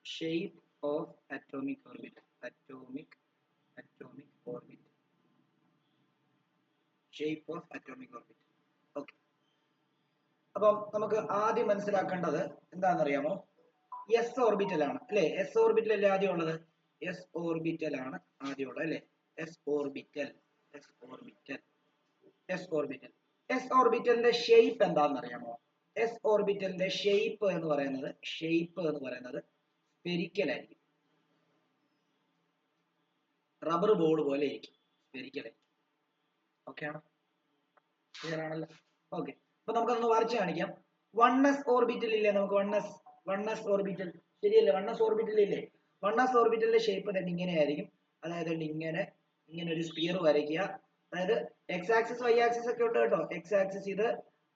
shape of atomic orbit. Atomic orbit. Shape of atomic orbit. Okay. അപ്പം നമുക്ക് ആദ്യം മനസ്സിലാക്കേണ്ടത് എന്താണെന്നറിയാമോ? എസ് ഓർബിറ്റൽ ആണ് അല്ലെ? എസ് ഓർബിറ്റൽ അല്ലേ ആദ്യം ഉള്ളത്? എസ് ഓർബിറ്റൽ ആണ് ആദ്യമുള്ളത് അല്ലെ? S orbital. S orbital. S orbital. S ഓർബിറ്റലിന്റെ ഷേപ്പ് എന്താണെന്ന് അറിയാമോ? എസ് ഓർബിറ്റലിന്റെ ഷേപ്പ് എന്ന് പറയുന്നത് സ്പെരിക്കൽ ആയിരിക്കും. റബ്ബർ ബോൾ പോലെ ഇരിക്കും. സ്പെരിക്കൽ. ഓക്കെ ആണോ? ക്ലിയർ ആണല്ലോ? ഓക്കെ. അപ്പൊ നമുക്കൊന്ന് വരച്ച് കാണിക്കാം. 1s ഓർബിറ്റൽ ഇല്ലേ? നമുക്ക് 1s ഓർബിറ്റൽ ശരിയല്ലേ? 1s ഓർബിറ്റൽ ഇല്ലേ? 1s ഓർബിറ്റലിന്റെ ഷേപ്പ് തന്നെ ഇങ്ങനെ ആയിരിക്കും. അതായത് ഇങ്ങനെ ഒരു സ്പിയർ വരയ്ക്കുക. അതായത് എക്സ് ആക്സിസ് വൈ ആക്സിസ് ഒക്കെ ഉണ്ട് കേട്ടോ. എക്സ് ആക്സിസ് ഇത്,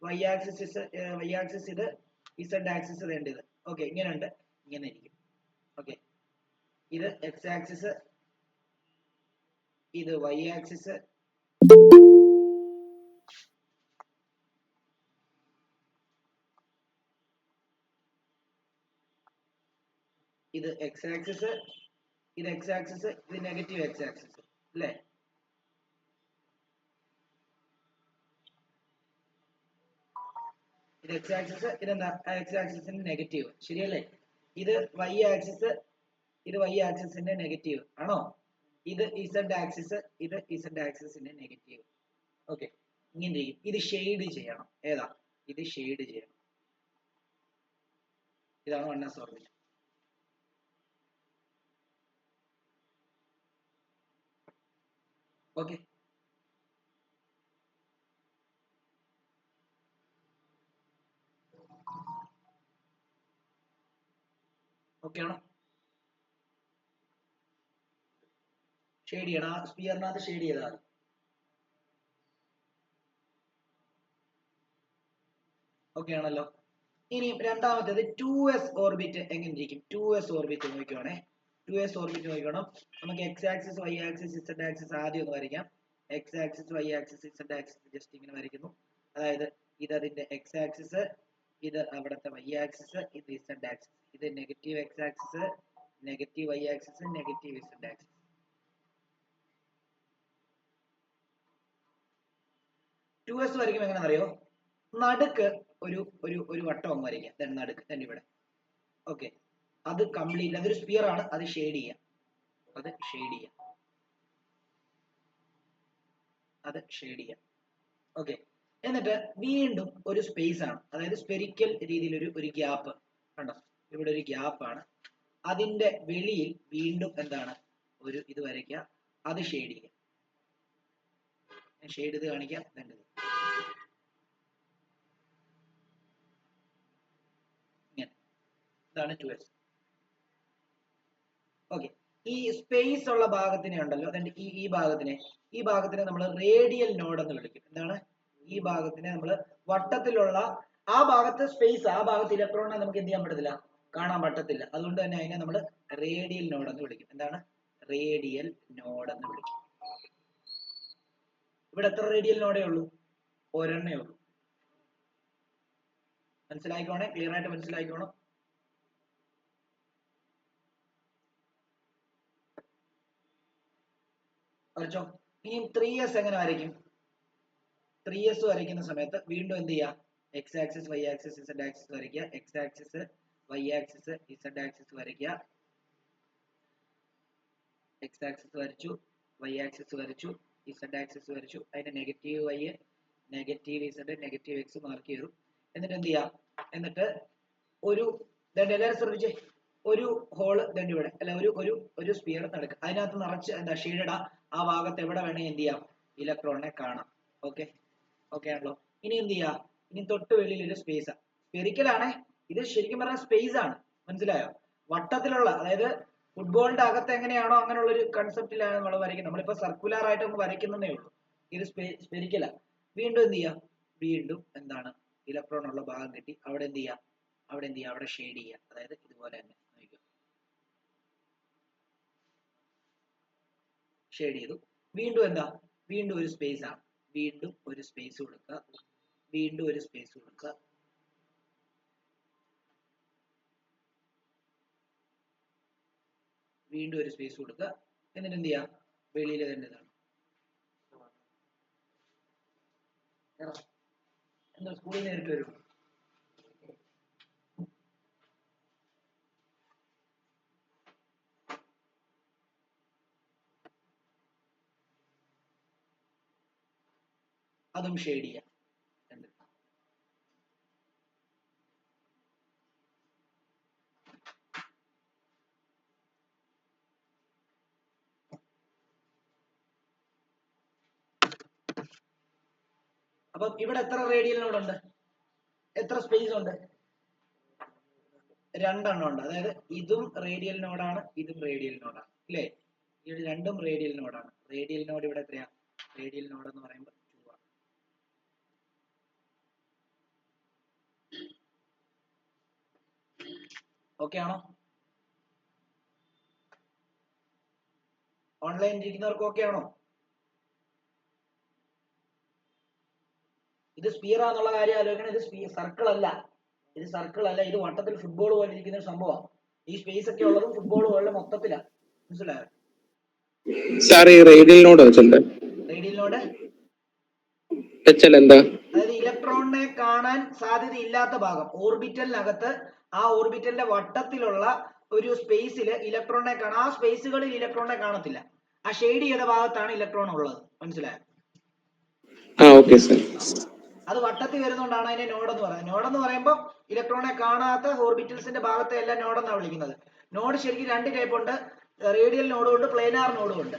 വൈ ആക്സിസ് ഇത്, ഇസഡ് ആക്സിസ് വേണ്ടത്. ഓക്കെ, ഇങ്ങനെ ഉണ്ട്, ഇങ്ങനെ ഇരിക്കും. ഓക്കെ, ഇത് എക്സ് ആക്സിസ്, ഇത് വൈ ആക്സിസ്, ഇത് എക്സ് ആക്സിസ്, ഇത് എക്സ് ആക്സിസ്, ഇത് നെഗറ്റീവ് എക്സ് ആക്സിസ് അല്ലേ? ഇത് എക്സ് ആക്സിസ്, ഇതെന്താ? എക്സ് ആക്സിസിന്റെ നെഗറ്റീവ് ശരിയല്ലേ? ഇത് വൈ ആക്സിസ്, ഇത് വൈ ആക്സിസിന്റെ നെഗറ്റീവ് ആണോ? ഇത് ഇസഡ് ആക്സിസ്, ഇത് ഇസഡ് ആക്സിസിന്റെ നെഗറ്റീവ്. ഓക്കെ, ഇങ്ങനെ ഇരിക്കും. ഇത് ഷെയ്ഡ് ചെയ്യണം. ഏതാ? ഇത് ഷെയ്ഡ് ചെയ്യണം. ഇതാണ് 1s ഓർബിറ്റൽ. ഓക്കെ, ഓക്കെ ആണോ? ഷെയ്ഡ് ചെയ്യണം. ആ സ്പിയറിനകത്ത് ഷെയ്ഡ് ചെയ്താൽ. ഓക്കെ ആണല്ലോ? ഇനി രണ്ടാമത്തേത് 2s ഓർബിറ്റ് എങ്ങനെ ഇരിക്കും? 2s orbit നോക്കിക്കോണേ. 2s ഓർബിറ്റ് നോക്കണം. നമുക്ക് X axis, Y axis, Z axis ആദ്യം ഒന്ന് വരയ്ക്കാം. X axis, Y axis, Z axis just ഇങ്ങനെ വരയ്ക്കുന്നു. അതായത് ഇത് അതിന്റെ എക്സ് ആക്സിസ്, ഇത് അവിടുത്തെ വൈ ആക്സിസ്, ഇത് ഇസഡ് ആക്സിസ്, ഇത് negative X axis, negative Y axis, negative Z axis. 2s വരയ്ക്കുമ്പോൾ എങ്ങനെ അറിയോ? നടുക്ക് ഒരു വട്ടം അങ്ങ് വരയ്ക്കുക. നടുക്ക് തന്നെ ഇവിടെ. ഓക്കെ, അത് കംപ്ലീറ്റ്, അതൊരു സ്പിയർ ആണ്. അത് ഷെയ്ഡ് ചെയ്യാം. ഓക്കെ, എന്നിട്ട് വീണ്ടും ഒരു സ്പേസ് ആണ്. അതായത് സ്പെരിക്കൽ രീതിയിൽ ഒരു ഗ്യാപ്പ് കണ്ടോ? ഇവിടെ ഒരു ഗ്യാപ്പ് ആണ്. അതിന്റെ വെളിയിൽ വീണ്ടും എന്താണ്? ഒരു ഇത് വരയ്ക്കുക. അത് ഷെയ്ഡ് ചെയ്യാം. ഷെയ്ഡ് ഇത് കാണിക്കാം. ഇതാണ് 2s. ഓക്കെ, ഈ സ്പേസ് ഉള്ള ഭാഗത്തിനെ ഉണ്ടല്ലോ, ഈ ഭാഗത്തിനെ നമ്മൾ റേഡിയൽ നോഡ് എന്ന് വിളിക്കും. എന്താണ്? ഈ ഭാഗത്തിനെ നമ്മൾ വട്ടത്തിലുള്ള ആ ഭാഗത്ത് സ്പേസ്, ആ ഭാഗത്ത് ഇലക്ട്രോണിനെ നമുക്ക് എന്ത് ചെയ്യാൻ പറ്റത്തില്ല? കാണാൻ പറ്റത്തില്ല. അതുകൊണ്ട് തന്നെ അതിനെ നമ്മൾ റേഡിയൽ നോഡ് എന്ന് വിളിക്കും. എന്താണ്? റേഡിയൽ നോഡ് എന്ന് വിളിക്കും. ഇവിടെ എത്ര റേഡിയൽ നോഡേ ഉള്ളൂ? ഒരെണ്ണേ ഉള്ളൂ. മനസ്സിലായിക്കോണേ, ക്ലിയർ ആയിട്ട് മനസ്സിലായിക്കോണം. വരച്ചോ. ഇനി 3s എങ്ങനെ വരയ്ക്കും? 3s വരയ്ക്കുന്ന സമയത്ത് വീണ്ടും എന്ത് ചെയ്യുക? X axis, Y axis, Z axis വരയ്ക്കുക. X axis, Y axis, Z axis വരയ്ക്കുക. എക്സ് ആക്സിസ് വരച്ചു, വൈ ആക്സിസ് വരച്ചു, ഇസഡ് ആക്സിസ് വരച്ചു. അതിന്റെ negative Y, negative Z, negative X mark ചെയ്തു. എന്നിട്ട് എന്ത് ചെയ്യാം? എന്നിട്ട് ഒരു എല്ലാവരും ശ്രദ്ധിച്ചേ, ഒരു ഹോള് ഇവിടെ അല്ല, ഒരു സ്പിയർ നടക്കുക. അതിനകത്ത് നിറച്ച് എന്താ? ഷെയ്ഡാ. ആ ഭാഗത്ത് എവിടെ വേണേ എന്ത് ചെയ്യാം? ഇലക്ട്രോണിനെ കാണാം. ഓക്കെ, ഓക്കെ ആണല്ലോ? ഇനി എന്ത് ചെയ്യാം? ഇനി തൊട്ട് വെളിയിൽ ഒരു സ്പേസ്. സ്പെരിക്കലാണേ, ഇത് ശരിക്കും പറഞ്ഞാൽ സ്പേസ് ആണ്. മനസ്സിലായോ? വട്ടത്തിലുള്ള, അതായത് ഫുട്ബോളിന്റെ അകത്ത് എങ്ങനെയാണോ അങ്ങനെയുള്ള ഒരു കൺസെപ്റ്റിലാണ് നമ്മൾ വരയ്ക്കുന്നത്. നമ്മളിപ്പോ സർക്കുലർ ആയിട്ട് ഒന്ന് വരയ്ക്കുന്നതേ ഉള്ളൂ. ഇത് സ്പെരിക്കലാ. വീണ്ടും എന്ത് ചെയ്യാം? വീണ്ടും എന്താണ്? ഇലക്ട്രോൺ ഉള്ള ഭാഗം കിട്ടി. അവിടെ എന്ത് ചെയ്യാം? അവിടെ ഷെയ്ഡ് ചെയ്യാം. അതായത് ഇതുപോലെ തന്നെ ഷെയ്ഡ് ചെയ്തു. വീണ്ടും എന്താ? വീണ്ടും ഒരു സ്പേസ് ആണ്. വീണ്ടും ഒരു സ്പേസ് കൊടുക്കുക. വീണ്ടും ഒരു സ്പേസ് കൊടുക്കുക. വീണ്ടും ഒരു സ്പേസ് കൊടുക്കുക. എന്നിട്ട് എന്ത് ചെയ്യാം, വെളിയിൽ തന്നെ ഇതാണ്. എന്താ സ്കൂളിൽ നേരിട്ട് വരും. അതും ഷെയ്ഡ് ചെയ്യാം. അപ്പം ഇവിടെ എത്ര റേഡിയൽ നോഡ് ഉണ്ട്, എത്ര സ്പേസ് ഉണ്ട്? 2 എണ്ണം ഉണ്ട്. അതായത് ഇതും റേഡിയൽ നോഡാണ്, ഇതും റേഡിയൽ നോഡാണ് അല്ലേ? ഇത് രണ്ടും റേഡിയൽ നോഡാണ്. റേഡിയൽ നോഡ് ഇവിടെ എത്രയാ? റേഡിയൽ നോഡ് എന്ന് പറയുമ്പോൾ 2 ആണ്. ഓക്കെ ആണോ? ഓൺലൈൻ ഇരിക്കുന്നവർക്ക് ഓക്കെ ആണോ? ഇത് സ്പിയർ ആണെന്നുള്ള കാര്യം ആലോചിക്കണം. ഇത് സർക്കിൾ അല്ല, ഇത് സർക്കിൾ അല്ല, ഇത് വട്ടത്തിൽ ഫുട്ബോൾ പോലെ ഇരിക്കുന്ന ഒരു സംഭവമാണ്. ഈ സ്പേസ് ഒക്കെ ഉള്ളതും ഫുട്ബോൾ പോലെ മൊത്തത്തിലാണ്. മനസ്സിലായോ? സാർ ഈ റേഡിയൽ നോഡ് വെച്ചിട്ടുണ്ട്. റേഡിയൽ നോഡ് എന്താ? അതായത് ഇലക്ട്രോണിനെ കാണാൻ സാധ്യത ഇല്ലാത്ത ഭാഗം, ഓർബിറ്റലിനകത്ത് ആ ഓർബിറ്റലിന്റെ വട്ടത്തിലുള്ള ഒരു സ്പേസിൽ ഇലക്ട്രോണിനെ കാണാം. ആ സ്പേസുകളിൽ ഇലക്ട്രോണിനെ കാണത്തില്ല. ആ ഷെയ്ഡ് ചെയ്ത ഭാഗത്താണ് ഇലക്ട്രോൺ ഉള്ളത്. മനസ്സിലായോ? Okay sir. അത് വട്ടത്തിൽ വരുന്നോണ്ടാണ് അതിനെ നോഡ് എന്ന് പറയുന്നത്. നോഡ് എന്ന് പറയുമ്പോൾ ഇലക്ട്രോണെ കാണാത്ത ഓർബിറ്റൽസിന്റെ ഭാഗത്തെ എല്ലാം നോഡ് എന്നാണ് വിളിക്കുന്നത്. നോഡ് ശരിക്കും 2 ടൈപ്പ് ഉണ്ട്. റേഡിയൽ നോഡും ഉണ്ട്, പ്ലെയിനാർ നോഡും ഉണ്ട്.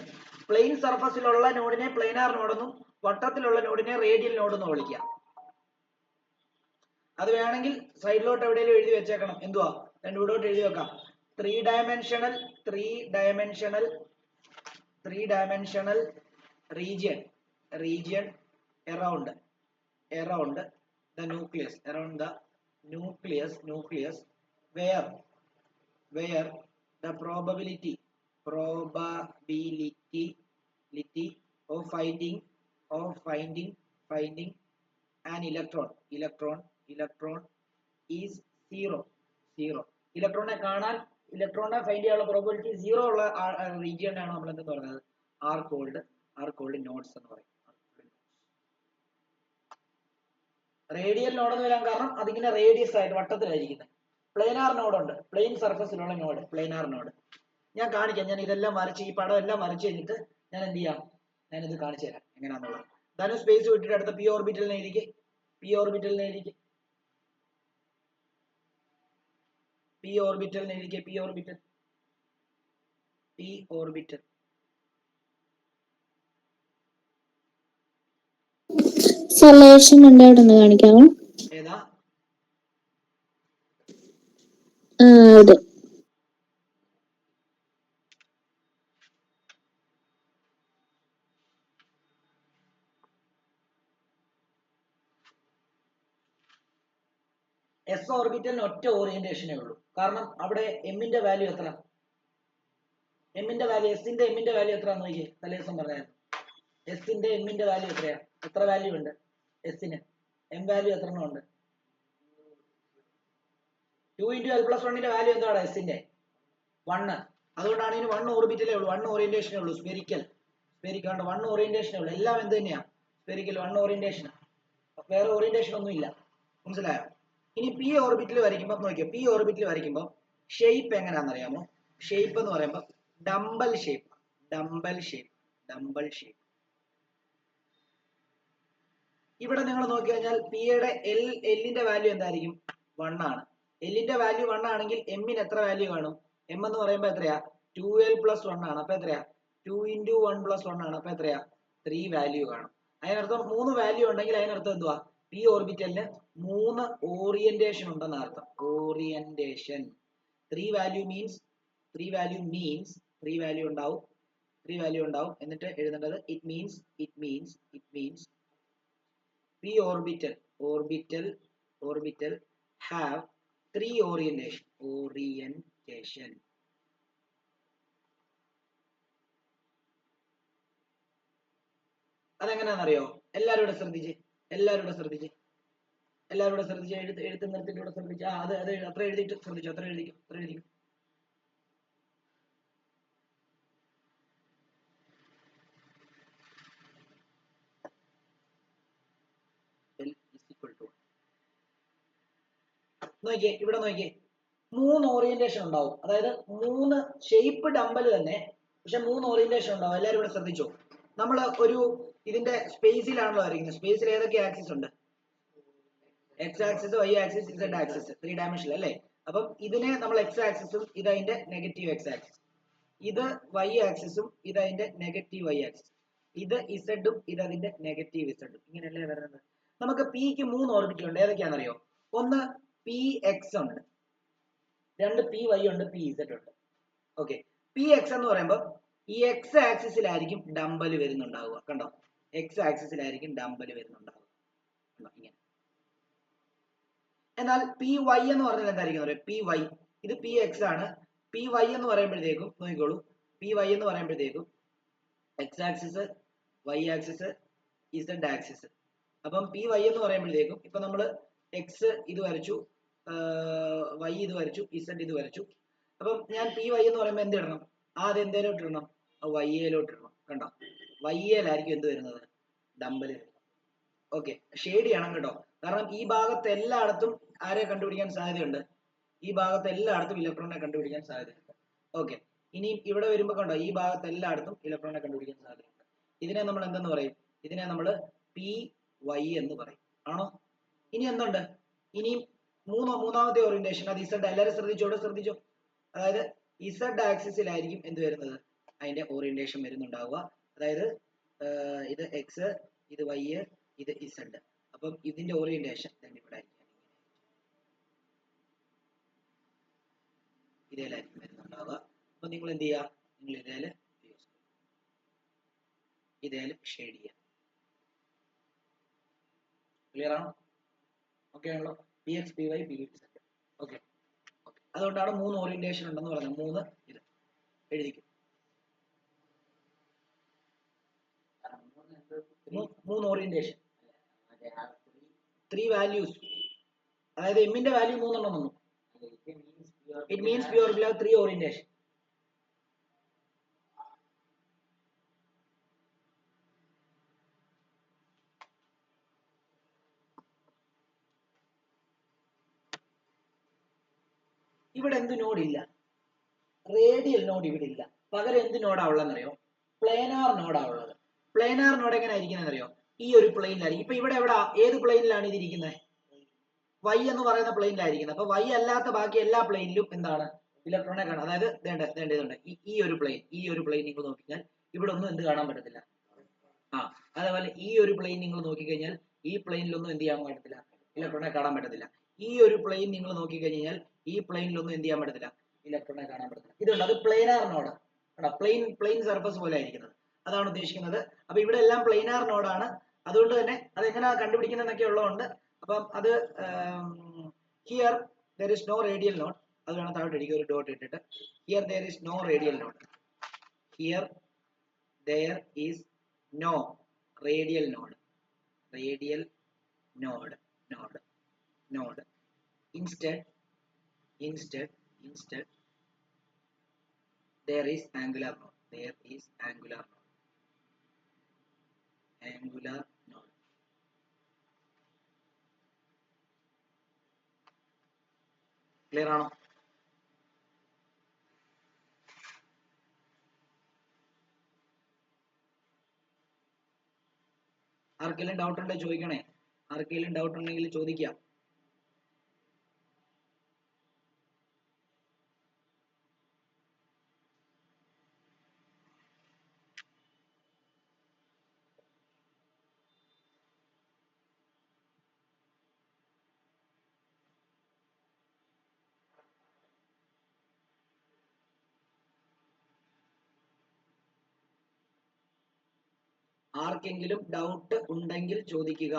പ്ലെയിൻ സർഫസിലുള്ള നോഡിനെ പ്ലെയിനാർ നോഡെന്നും വട്ടത്തിലുള്ള നോഡിനെ റേഡിയൽ നോഡ് എന്ന് വിളിക്കാം. അത് വേണമെങ്കിൽ സൈഡിലോട്ട് എവിടെയെങ്കിലും എഴുതി വെച്ചേക്കണം. എന്തുവാ, ഇവിടോട്ട് എഴുതി വെക്കാം. 3 dimensional region around the nucleus, where the probability of finding an electron is zero. ഇലക്ട്രോണിനെ കാണാൻ, ഇലക്ട്രോണിനെ ഫൈൻഡ് ചെയ്യാനുള്ള പ്രോബബിലിറ്റി 0 ഉള്ള റീജിയനാണ് നമ്മൾ എന്തെന്ന് പറയുന്നത്, ആർ കോൾഡ് നോഡ്സ് എന്ന് പറയും. റേഡിയൽ നോഡ് എന്ന് വരാൻ കാരണം അതിങ്ങനെ റേഡിയസ് ആയിട്ട് വട്ടത്തിലായിരിക്കുന്നത്. പ്ലെയിനാർ നോഡ് ഉണ്ട്, പ്ലെയിൻ സർഫസിലുള്ള നോഡ്, പ്ലെയിനാർ നോഡ്. ഞാൻ കാണിക്കാം. ഞാൻ ഇതെല്ലാം വരച്ച്, ഈ പടം എല്ലാം വരച്ച് കഴിഞ്ഞിട്ട് ഞാൻ എന്ത് ചെയ്യാം, ഞാനിത് കാണിച്ചു തരാം എങ്ങനെയാണെന്നുള്ളത്. ധനു സ്പേസ് വിട്ടിട്ട് അടുത്ത പി ഓർബിറ്റലിനെ എഴുതിക്ക്. പി ഓർബിറ്റൽ സൊല്യൂഷൻ ഉണ്ട്, അവിടെ ഒന്ന് കാണിക്കാമോ? ഏതാ? അതെ. എസ് ഓർബിറ്റലിന് ഒറ്റ ഓറിയന്റേഷനേ ഉള്ളൂ. കാരണം അവിടെ എമ്മിന്റെ വാല്യൂ എത്ര? എമ്മിന്റെ വാല്യൂ, എസിന്റെ എമ്മിന്റെ വാല്യൂ എത്രയാന്ന് നോക്കിയേ. തലേദിവസം പറഞ്ഞായിരുന്നു. എസിന്റെ എമ്മിന്റെ വാല്യൂ എത്രയാ? എത്ര വാല്യൂ ഉണ്ട് എസിന്? എം വാല്യൂ എത്ര എണ്ണം ഉണ്ട്? 2 × l+1ന്റെ വാല്യൂ എന്താണ് എസിന്റെ? 1. അതുകൊണ്ടാണ് ഇതിന് 1 ഓർബിറ്റലേ ഉള്ളൂ, 1 ഓറിയന്റേഷനേ ഉള്ളൂ. സ്പെരിക്കൽ 1 ഓറിയന്റേഷനേ ഉള്ളൂ. എല്ലാം എന്ത് തന്നെയാ? Spherical 1 orientation. വേറെ ഓറിയന്റേഷൻ ഒന്നും ഇല്ല. മനസ്സിലായോ? ഇനി പി ഓർബിറ്റിൽ വരയ്ക്കുമ്പോൾ നോക്കിയോ, പി ഓർബിറ്റിൽ വരയ്ക്കുമ്പോൾ ഷേപ്പ് എങ്ങനെയാണെന്ന് അറിയാമോ? ഷേപ്പ് എന്ന് പറയുമ്പോൾ ഡംബൽ ഷേപ്പ്. ഇവിടെ നിങ്ങൾ നോക്കി കഴിഞ്ഞാൽ പിയുടെ എല്ലിന്റെ വാല്യൂ എന്തായിരിക്കും? 1 ആണ്. എല്ലിന്റെ വാല്യൂ 1 ആണെങ്കിൽ എമ്മിന് എത്ര വാല്യൂ കാണും? എം എന്ന് പറയുമ്പോൾ എത്രയാ? 2l+1 ആണ്. അപ്പൊ എത്രയാ? 2 × 1+1 ആണ്. അപ്പൊ എത്രയാ? 3 വാല്യൂ കാണും. അതിനർത്ഥം 3 വാല്യൂ ഉണ്ടെങ്കിൽ അതിനർത്ഥം എന്തുവാ? പി ഓർബിറ്റലിന് 3 ഓറിയന്റേഷൻ ഉണ്ടെന്ന് അർത്ഥം. ഓറിയന്റേഷൻ. 3 വാല്യൂ മീൻസ് 3 വാല്യൂ ഉണ്ടാവും. എന്നിട്ട് എഴുതേണ്ടത് it means p orbital have 3 orientation. അതെങ്ങനെയാണെന്നറിയോ? എല്ലാവരും ഇവിടെ ശ്രദ്ധിച്ച് എഴുത്ത് നിർത്തിയിട്ട് ഇവിടെ ശ്രദ്ധിച്ച്. അത് അത്ര എഴുതിയിട്ട് ശ്രദ്ധിച്ചു. അത്ര എഴുതിക്കും. നോക്കിയേ, ഇവിടെ നോക്കിയേ, 3 ഓറിയന്റേഷൻ ഉണ്ടാവും. അതായത് 3 ഷേപ്പ് ഡമ്പൽ തന്നെ, പക്ഷെ 3 ഓറിയന്റേഷൻ ഉണ്ടാവും. എല്ലാവരും ഇവിടെ ശ്രദ്ധിച്ചോ. നമ്മൾ ഒരു ഇതിന്റെ സ്പേസിലാണല്ലോ വരയ്ക്കുന്നത്. സ്പേസിൽ ഏതൊക്കെ ആക്സിസ് ഉണ്ട്? X axis, Y axis, Z axis, 3 ഡയമെൻഷനിൽ അല്ലേ? അപ്പം ഇതിനെ നമ്മൾ എക്സ് ആക്സിസും ഇതതിന്റെ നെഗറ്റീവ് എക്സ് ആക്സിസ്, ഇത് വൈ ആക്സിസും ഇതതിന്റെ നെഗറ്റീവ് വൈ ആക്സിസ്, ഇത് ഇസഡും ഇതതിന്റെ നെഗറ്റീവ് ഇസഡും, ഇങ്ങനെയല്ലേ വരുന്നത്. നമുക്ക് പിക്ക് 3 ഓർബിറ്റ് ഉണ്ട്. ഏതൊക്കെയാണെന്നറിയോ? ഒന്ന് പി എക്സ് ഉണ്ട്, 2 പി വൈ ഉണ്ട്, പി ഇസഡ് ഉണ്ട്. ഓക്കെ, പി എക്സ് എന്ന് പറയുമ്പോൾ ഈ എക്സ് ആക്സിസിലായിരിക്കും ഡമ്പൽ വരുന്നുണ്ടാവുക. കണ്ടോ, എക്സ് ആക്സിസിലായിരിക്കും ഡമ്പൽ വരുന്നുണ്ടാവുക. കണ്ടോ, ഇങ്ങനെ. എന്നാൽ പി വൈ എന്ന് പറഞ്ഞാൽ എന്തായിരിക്കും അറിയാം? പി വൈ, ഇത് പി എക്സ് ആണ്. പി വൈ എന്ന് പറയുമ്പോഴത്തേക്കും നോക്കിക്കോളൂ, പി വൈ എന്ന് പറയുമ്പോഴത്തേക്കും X axis, Y axis, Z axis. അപ്പം പി വൈ എന്ന് പറയുമ്പോഴത്തേക്കും ഇപ്പൊ നമ്മൾ എക്സ് ഇത് വരച്ചു, വൈ ഇത് വരച്ചു, ഇസഡ് ഇത് വരച്ചു. അപ്പം ഞാൻ പി വൈ എന്ന് പറയുമ്പോൾ എന്ത് ഇടണം? ആദ്യം എന്തേലോട്ട് ഇടണം? വൈ എയിലോട്ട് ഇടണം. കണ്ടോ, വൈ എയിലായിരിക്കും എന്ത് വരുന്നത്? ഡമ്പൽ വരുന്നത്. ഓക്കെ, ഷെയ്ഡ് ചെയ്യണം കേട്ടോ. കാരണം ഈ ഭാഗത്ത് എല്ലായിടത്തും ആരെ കണ്ടുപിടിക്കാൻ സാധ്യതയുണ്ട്? ഈ ഭാഗത്ത് എല്ലായിടത്തും ഇലക്ട്രോണിനെ കണ്ടുപിടിക്കാൻ സാധ്യതയുണ്ട്. ഓക്കെ, ഇനി ഇവിടെ വരുമ്പോൾ കണ്ടോ, ഈ ഭാഗത്ത് എല്ലായിടത്തും ഇലക്ട്രോണിനെ കണ്ടുപിടിക്കാൻ സാധ്യതയുണ്ട്. ഇതിനെ നമ്മൾ എന്തെന്ന് പറയും? ഇതിനെ നമ്മൾ പി വൈ എന്ന് പറയും. ആണോ? ഇനി എന്തുണ്ട്? ഇനി മൂന്നാമത്തെ ഓറിയന്റേഷൻ, അത് ഇസഡ്. എല്ലാവരും ശ്രദ്ധിച്ചോ. അതായത് ഇസഡ് ആക്സിസിലായിരിക്കും എന്ത് വരുന്നത്? അതിന്റെ ഓറിയന്റേഷൻ വരുന്നുണ്ടാവുക. അതായത് ഇത് എക്സ്, ഇത് വൈ, ഇത് ഇസഡ്. അപ്പം ഇതിന്റെ ഓറിയന്റേഷൻ ഇവിടെ ആയിരിക്കും, ഇതേലായിരിക്കും വരുന്നുണ്ടാവുക. അപ്പൊ നിങ്ങൾ എന്ത് ചെയ്യുക? നിങ്ങൾ ഇതേലും ഷെയ്ഡ് ചെയ്യുക. ക്ലിയർ ആണോ? ഓക്കെ ആണല്ലോ? P X, P Y, P Z. Okay, അതുകൊണ്ടാണ് 3 ഓറിയന്റേഷൻ ഉണ്ടെന്ന് പറഞ്ഞത്. 3 ഇത് എഴുതിക്കും. 3 ഓറിയന്റേഷൻ, 3 വാല്യൂസ്. അതായത് എമ്മിന്റെ വാല്യൂ 3 എണ്ണം വന്നു. It means pure will have 3 orientation. ഇവിടെ എന്ത് നോഡ് ഇല്ല? റേഡിയൽ നോഡ് ഇവിടെ ഇല്ല. പകരം എന്ത് നോഡാ ഉള്ളതെന്നറിയോ? പ്ലേനാർ നോഡാ ഉള്ളത്. പ്ലേനാർ നോഡ് എങ്ങനെ ആയിരിക്കുന്നതെന്നറിയോ? ഈ ഒരു പ്ലെയിനിലായിരിക്കും. ഇപ്പൊ ഇവിടെ എവിടെ, ഏത് പ്ലെയിനിലാണ് ഇതിരിക്കുന്നത്? വൈ എന്ന് പറയുന്ന പ്ലെയിനിലായിരിക്കുന്നത്. അപ്പൊ വൈ അല്ലാത്ത ബാക്കി എല്ലാ പ്ലെയിനിലും എന്താണ്? ഇലക്ട്രോണെ കാണാം. അതായത് ഇതുണ്ട്, ഈ ഒരു പ്ലെയിൻ നിങ്ങൾ നോക്കിക്കഴിഞ്ഞാൽ ഇവിടെ ഒന്നും എന്ത് കാണാൻ പറ്റത്തില്ല. അതേപോലെ ഈ ഒരു പ്ലെയിൻ നിങ്ങൾ നോക്കിക്കഴിഞ്ഞാൽ ഈ പ്ലെയിനിലൊന്നും എന്ത് ചെയ്യാൻ പറ്റത്തില്ല? ഇലക്ട്രോണെ കാണാൻ പറ്റത്തില്ല. ഈ ഒരു പ്ലെയിൻ നിങ്ങൾ നോക്കിക്കഴിഞ്ഞാൽ ഈ പ്ലെയിനിലൊന്നും എന്ത് ചെയ്യാൻ പറ്റത്തില്ല? ഇലക്ട്രോണെ കാണാൻ പറ്റത്തില്ല. ഇതുണ്ട്, അത് പ്ലെയിനാർ നോഡ്. പ്ലെയിൻ സർഫസ് പോലെ ആയിരിക്കുന്നത്, അതാണ് ഉദ്ദേശിക്കുന്നത്. അപ്പൊ ഇവിടെ എല്ലാം പ്ലെയിനാർ നോഡാണ്. അതുകൊണ്ട് തന്നെ അത് എങ്ങനെയാ കണ്ടുപിടിക്കുന്നതെന്നൊക്കെ ഉള്ളതുകൊണ്ട് അപ്പം അത് here there is no radial node. അത് വേണം താഴോട്ട് അടിക്കുക, ഒരു ഡോട്ട് ഇട്ടിട്ട്. Here there is no radial node. Here there is no radial node. Instead there is angular node. Clear ആണോ? ആർക്കെങ്കിലും ഡൗട്ട് ഉണ്ടെങ്കിൽ ചോദിക്കണേ. ആർക്കെങ്കിലും ഡൗട്ട് ഉണ്ടെങ്കിൽ ചോദിക്കാം. ആർക്കെങ്കിലും ഡൗട്ട് ഉണ്ടെങ്കിൽ ചോദിക്കുക.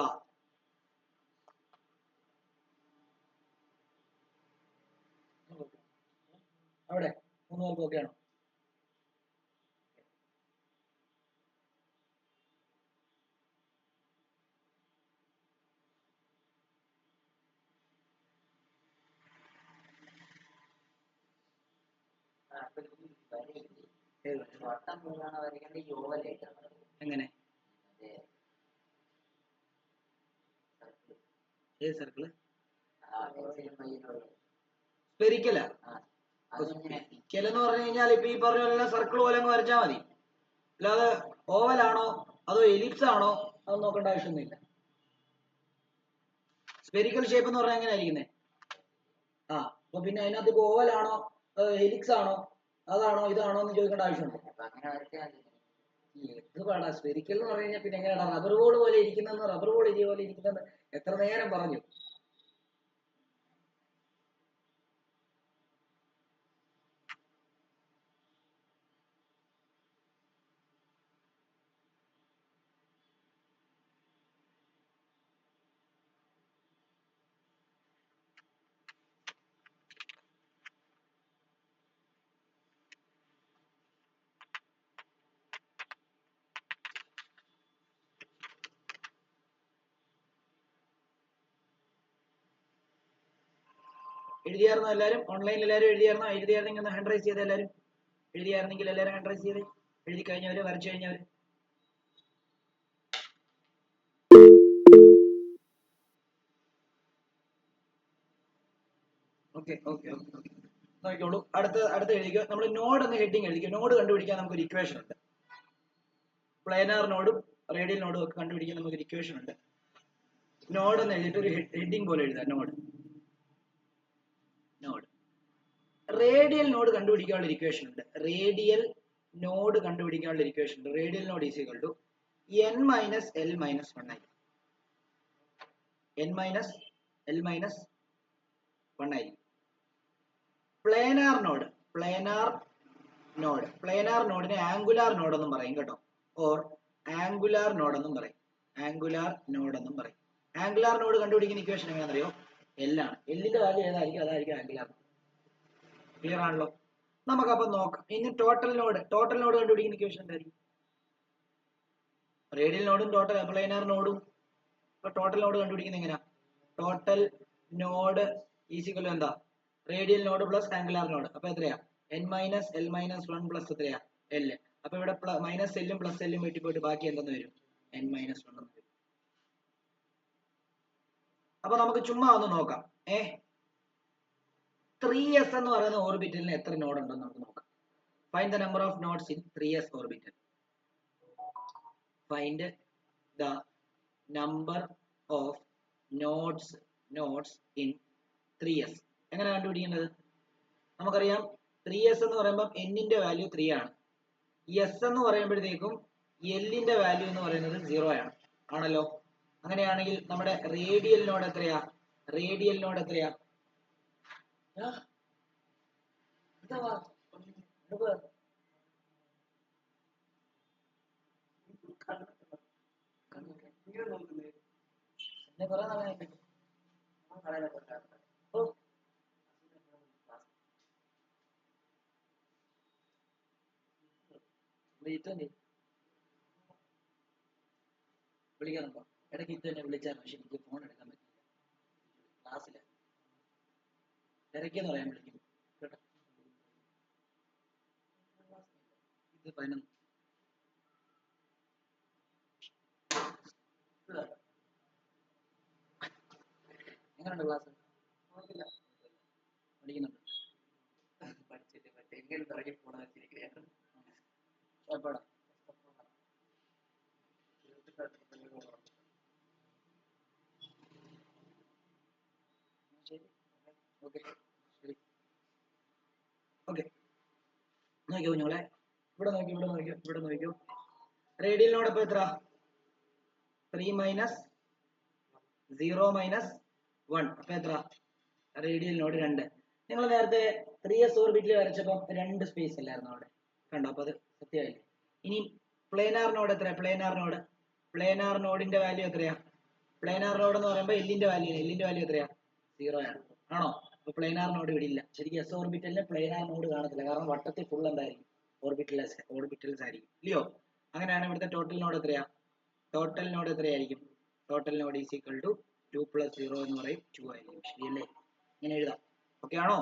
അവിടെ 3 പേർക്ക് ഓക്കെ ആണോ? എങ്ങനെ? ഏത് സർക്കിള്? സ്പെരിക്കല സ്പെരിക്കൽ എന്ന് പറഞ്ഞു കഴിഞ്ഞാൽ ഇപ്പൊ ഈ പറഞ്ഞ പോലെ സർക്കിൾ പോലെ അങ്ങ് വരച്ചാൽ മതി. അല്ലാതെ ഓവൽ ആണോ അതോ എലിപ്സ് ആണോ അത് നോക്കേണ്ട ആവശ്യമൊന്നുമില്ല. സ്പെരിക്കൽ ഷേപ്പ് എന്ന് പറഞ്ഞാൽ എങ്ങനെ ആയിരിക്കുന്നത്? അപ്പൊ പിന്നെ അതിനകത്ത് ഇപ്പൊ ഓവൽ ആണോ ഹെലിക്സ് ആണോ അതാണോ ഇതാണോ എന്ന് ചോദിക്കേണ്ട ആവശ്യമുണ്ട്. എന്ത് പാടാ സ്പെരിക്കൽ എന്ന് പറഞ്ഞു കഴിഞ്ഞാൽ പിന്നെ എങ്ങനെയാ റബ്ബർ ബോൾ പോലെ ഇരിക്കുന്ന റബ്ബർ ബോൾ ഇതേപോലെ ഇരിക്കുന്ന എത്ര നേരം പറഞ്ഞു. എഴുതിയായിരുന്നോ എല്ലാവരും? ഓൺലൈനിൽ എല്ലാവരും എഴുതിയായിരുന്നോ? എഴുതിയായിരുന്നെങ്കിൽ ഒന്ന് ഹാൻഡ് റൈസ് ചെയ്ത് എല്ലാവരും. എഴുതിയായിരുന്നെങ്കിൽ എല്ലാവരും ഹാൻഡ് റൈസ് ചെയ്ത്. എഴുതി കഴിഞ്ഞവര് വരച്ചു കഴിഞ്ഞവര്. ഓക്കെ നോക്കിക്കോളൂ. അടുത്ത എഴുതിക്കോ. നമ്മൾ നോഡ് എന്ന ഹെഡിങ് എഴുതിക്കോ. നോഡ് കണ്ടുപിടിക്കാൻ നമുക്കൊരു ഇക്വേഷൻ ഉണ്ട്. പ്ലാനാർ നോഡും റേഡിയൽ നോഡും ഒക്കെ കണ്ടുപിടിക്കാൻ നമുക്കൊരു ഇക്വേഷൻ ഉണ്ട്. നോഡ് എന്ന് എഴുതിയിട്ട് ഒരു ഹെഡിങ് പോലെ എഴുതാം. നോഡ് റേഡിയൽ നോഡ് കണ്ടുപിടിക്കാനുള്ള ഇക്വേഷൻ ഉണ്ട്. റേഡിയൽ നോഡ് കണ്ടുപിടിക്കാനുള്ള ഇക്വേഷൻ ഉണ്ട്. Radial node is equal to n minus l minus 1 ആയിരിക്കും. n മൈനസ് l മൈനസ് 1 ആയിരിക്കും. പ്ലാനാർ നോഡിനെ ആംഗുലാർ നോഡ് എന്നും പറയും കേട്ടോ. ഓർ ആംഗുലാർ നോഡ് എന്നും പറയും. ആംഗുലാർ നോഡ് കണ്ടുപിടിക്കുന്ന ഇക്വേഷൻ എങ്ങനെയാണെന്നറിയോ? L ആണ്. എല്ലിന്റെ വാല്യൂ ഏതായിരിക്കും അതായിരിക്കും ആംഗുലാർ. ക്ലിയർ ആണല്ലോ? നമുക്കപ്പൊ നോക്കാം. ഇനി ടോട്ടൽ നോഡ് കണ്ടുപിടിക്കുന്ന ഇക്വേഷൻ എന്തായിരിക്കും? റേഡിയൽ നോഡും പ്ലാനാർ നോഡും ടോട്ടൽ നോഡ് കണ്ടുപിടിക്കുന്നത് എങ്ങനെയാ? Total node is equal to എന്താ? Radial node plus angular node. അപ്പൊ എത്രയാ? n minus l minus 1 plus എത്രയാ? l. അപ്പൊ ഇവിടെ മൈനസ് എല്ലും പ്ലസ് എല്ലും വെട്ടി പോയിട്ട് ബാക്കി എന്തെന്ന് വരും? n മൈനസ് 1 എന്ന് വരും. അപ്പൊ നമുക്ക് ചുമ്മാ ഒന്ന് നോക്കാം. 3s എന്ന് പറയുന്ന ഓർബിറ്റലിന് എത്ര നോഡ് ഉണ്ടെന്ന് നമുക്ക് നോക്കാം. Find the number of nodes in 3s orbital. Find the number of nodes in 3s. എങ്ങനെ കണ്ടുപിടിക്കുന്നത്? നമുക്കറിയാം 3s എന്ന് പറയുമ്പോൾ n ന്റെ വാല്യൂ 3 ആണ്. s എന്ന് പറയുമ്പോഴത്തേക്കും l ന്റെ വാല്യൂ എന്ന് പറയുന്നത് 0 ആണ്. ആണല്ലോ? അങ്ങനെയാണെങ്കിൽ നമ്മുടെ റേഡിയൽ നോഡ് എത്രയാ? വിളിക്കാറുണ്ടോ? ഇടയ്ക്ക് ഇത് തന്നെ വിളിച്ചാൽ പക്ഷെ എനിക്ക് ഫോൺ എടുക്കാൻ പറ്റില്ല. ക്ലാസ്സില് തിരക്കെന്ന് പറയാൻ വിളിക്കും കേട്ടോ. ഇത് 11 എങ്ങനെയുണ്ട് ക്ലാസ്? പഠിക്കുന്നുണ്ട്. പഠിച്ചിട്ട് മറ്റേ എങ്ങനെ തിറങ്ങി പോണ വെച്ചിരിക്കുകയാണ്. നോക്കിയോ കുഞ്ഞോളെ, ഇവിടെ നോക്കിയോ. റേഡിയൽ നോഡ് ഇപ്പൊ എത്ര? 3 മൈനസ് 0 മൈനസ് 1 അപ്പൊ എത്ര? Radial node 2. നിങ്ങൾ നേരത്തെ 3s ഓർബിറ്റിൽ വരച്ചപ്പോൾ 2 സ്പേസ് അല്ലായിരുന്നു അവിടെ? കണ്ടോ? അപ്പൊ അത് സത്യമായില്ലേ? ഇനി പ്ലാനാർ നോഡ് എത്ര? പ്ലാനാർ നോഡിന്റെ വാല്യൂ എത്രയാ? പ്ലാനാർ നോഡ് എന്ന് പറയുമ്പോൾ എല്ലിന്റെ വാല്യൂ എത്രയാ? 0 ആണ്. ആണോ? അപ്പൊ പ്ലാനാർ നോഡ് ഇവിടെ ഇല്ല. ശരിക്കും എസ് ഓർബിറ്റലിന് പ്ലാനാർ നോഡ് കാണത്തില്ല. കാരണം വട്ടത്തിൽ ഫുൾ എന്തായിരിക്കും? ഓർബിറ്റൽസ് ആയിരിക്കും. ഇല്ലയോ? അങ്ങനെയാണ് ഇവിടുത്തെ ടോട്ടൽ നോഡ് എത്രയായിരിക്കും? Total node is equal to 2 plus 0 എന്ന് പറയും 2 ആയിരിക്കും. ശരിയല്ലേ? ഇങ്ങനെ എഴുതാം. ഓക്കെ ആണോ?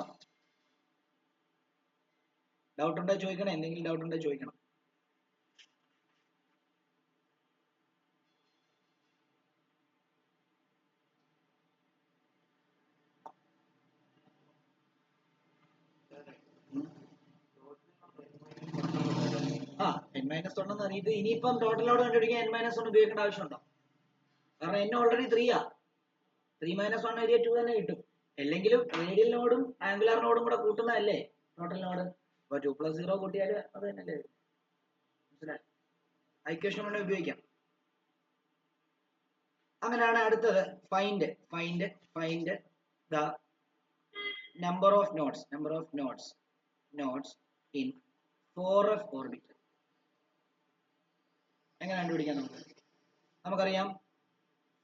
ഡൗട്ട് ഉണ്ടോ ചോദിക്കണം. എന്തെങ്കിലും ഡൗട്ട് ഉണ്ടോ ചോദിക്കണം. n മൈനസ് വൺ എന്ന് അറിയിട്ട് ഇനിയിപ്പം ടോട്ടൽ ലോഡ് കണ്ടുപിടിക്കാൻ n മൈനസ് വൺ ഉപയോഗിക്കേണ്ട ആവശ്യമുണ്ടോ? കാരണം n ഓൾറെഡി 3 ആ. 3 മൈനസ് 1 എഴുതിയ 2 തന്നെ കിട്ടും. അല്ലെങ്കിലും റേഡിയൽ നോഡും ആംഗുലാർ നോഡും കൂടെ കൂട്ടുന്നതല്ലേ ടോട്ടൽ നോഡ്. അപ്പൊ 2 + 0 കൂട്ടിയാൽ അത് തന്നെയല്ലേ. മനസ്സിലായി? ഇക്വേഷൻ കൊണ്ട് ഉപയോഗിക്കാം. അങ്ങനെയാണ് അടുത്തത് find the number of nodes in 4f orbital. എങ്ങനെ കണ്ടുപിടിക്കാം നമുക്കറിയാം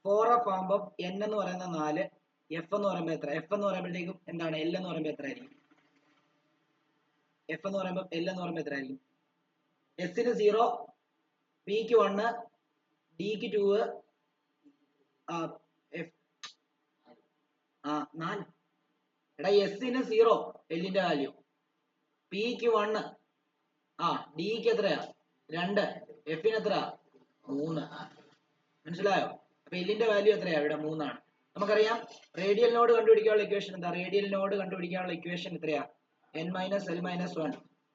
4f ആകുമ്പോൾ n എന്ന് പറയുന്നത് 4, f എന്ന് പറയുമ്പോൾ എത്ര? f എന്ന് പറയുമ്പോഴത്തേക്കും എന്താണ്? l എന്ന് പറയുമ്പോൾ എത്ര ആയിരിക്കും? f എന്ന് പറയുമ്പോൾ l എന്ന് പറയുമ്പോൾ എത്ര ആയിരിക്കും? s ന് 0, p ക്ക് 1, d ക്ക് 2, f 4. എടാ s ന് 0 l ന്റെ വാല്യൂ, p ക്ക് 1, d ക്ക് എത്രയാ? 2, f ന് എത്ര? 3. മനസ്സിലായോ? അപ്പൊ l ന്റെ വാല്യൂ എത്രയാ? ഇവിടെ 3 ആണ്. നമുക്കറിയാം റേഡിയൽ നോഡ് കണ്ടുപിടിക്കാനുള്ള ഇക്വേഷൻ എന്താ? റേഡിയൽ നോഡ് കണ്ടുപിടിക്കാനുള്ള ഇക്വേഷൻ എത്രയാ? n - l - 1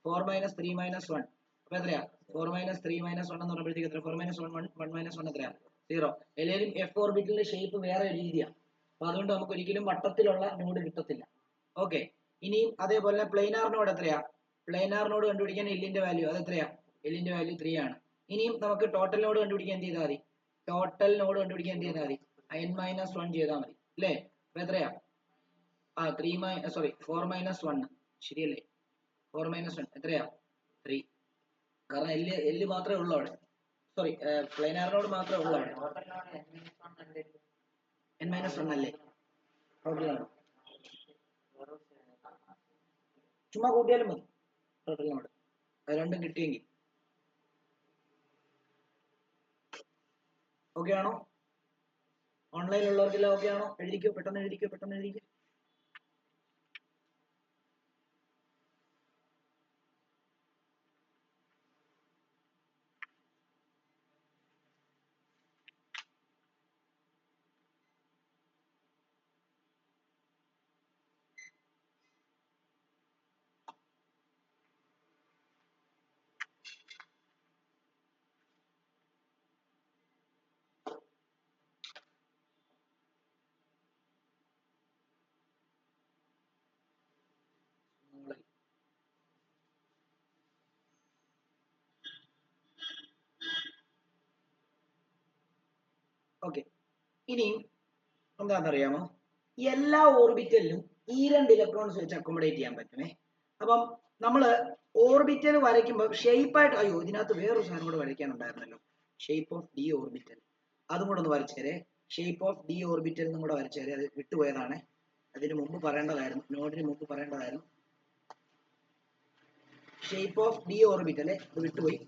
4 - 3 - 1. അപ്പൊ എത്രയാ? 4 - 3 - 1 എന്ന് പറയുമ്പോഴത്തേക്ക് എത്ര? 4 - 1 1 - 1 എത്രയാ? 0. എല്ലാവരും f ഓർബിറ്റലിന്റെ ഷേപ്പ് വേറെ ഒരു രീതിയാണ്. അപ്പൊ അതുകൊണ്ട് നമുക്ക് ഒരിക്കലും വട്ടത്തിലുള്ള നോഡ് കിട്ടത്തില്ല. ഓക്കെ. ഇനിയും അതേപോലെ തന്നെ പ്ലെയിനാർ നോഡ് എത്രയാ? പ്ലെയിനാർ നോഡ് കണ്ടുപിടിക്കാൻ l ന്റെ വാല്യൂ അത് എത്രയാ? l ന്റെ വാല്യൂ 3 ആണ്. ഇനിയും നമുക്ക് ടോട്ടൽ നോഡ് കണ്ടുപിടിക്കാൻ എന്ത് ചെയ്താൽ മതി? ടോട്ടൽ നോഡ് കണ്ടുപിടിക്കാൻ എന്ത് ചെയ്താൽ മതി? n - 1 ചെയ്താൽ മതി അല്ലേ? അപ്പൊ എത്രയാ? 4 - 1 ശരിയല്ലേ? 4 - 1 എത്രയാ? 3. കാരണം l മാത്രമേ ഉള്ളൂ അവിടെ. സോറി, പ്ലെയിനാർ നോഡ് മാത്രമേ ഉള്ളൂ അവിടെ. n - 1 അല്ലേ ടോട്ടൽ നോഡ്? ചുമ്മാ കൂട്ടിയാലും മതി ടോട്ടൽ നോഡ്. അത് രണ്ടും കിട്ടിയെങ്കിൽ ഓക്കെ ആണോ? ഓൺലൈനിൽ ഉള്ളവർക്കെല്ലാം ഓക്കെ ആണോ? എഴുതിക്കോ, പെട്ടെന്ന് എഴുതിക്കോ. ഓക്കെ. ഇനിയും എന്താണെന്നറിയാമോ? എല്ലാ ഓർബിറ്റലിലും ഈ 2 ഇലക്ട്രോൺസ് വെച്ച് അക്കോമഡേറ്റ് ചെയ്യാൻ പറ്റുമേ. അപ്പം നമ്മള് ഓർബിറ്റൽ വരയ്ക്കുമ്പോൾ ഷേപ്പായിട്ട്, അയ്യോ ഇതിനകത്ത് വേറൊരു സാധനം കൂടെ വരയ്ക്കാനുണ്ടായിരുന്നല്ലോ, ഷേപ്പ് ഓഫ് ഡി ഓർബിറ്റൽ. അതും കൂടെ ഒന്ന് വരച്ചേരെ. ഷേപ്പ് ഓഫ് ഡി ഓർബിറ്റൽ എന്നും കൂടെ വരച്ചേരെ. അത് വിട്ടുപോയതാണ്, അതിന് മുമ്പ് പറയേണ്ടതായിരുന്നു, നോഡിന് മുമ്പ് പറയേണ്ടതായിരുന്നു. ഷേപ്പ് ഓഫ് ഡി ഓർബിറ്റൽ അത് വിട്ടുപോയി.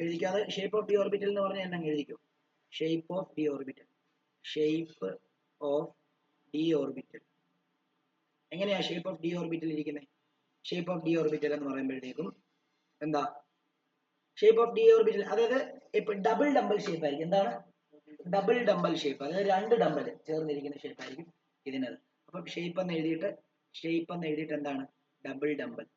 എഴുതിക്കാതെ ഷേപ്പ് ഓഫ് ഡി ഓർബിറ്റൽ എന്ന് പറഞ്ഞാൽ എന്നെ എഴുതിക്കോ. Shape of D orbital. Shape of D orbital എങ്ങനെയാ ഷേപ്പ് ഓഫ് ഡി ഓർബിറ്റൽ ഇരിക്കുന്നത്? ഷേപ്പ് ഓഫ് ഡി ഓർബിറ്റൽ എന്ന് പറയുമ്പോഴത്തേക്കും എന്താ? ഷേപ്പ് ഓഫ് ഡി ഓർബിറ്റൽ അതായത് ഇപ്പൊ ഡബിൾ ഡംബൽ ഷേപ്പ് ആയിരിക്കും. എന്താണ് ഡബിൾ ഡംബൽ ഷേപ്പ്? അതായത് 2 ഡംബൽ ചേർന്നിരിക്കുന്ന ഷേപ്പ് ആയിരിക്കും ഇതിനത്. അപ്പം ഷേപ്പ് എന്ന് എഴുതിയിട്ട് എന്താണ്? Double dumbbell.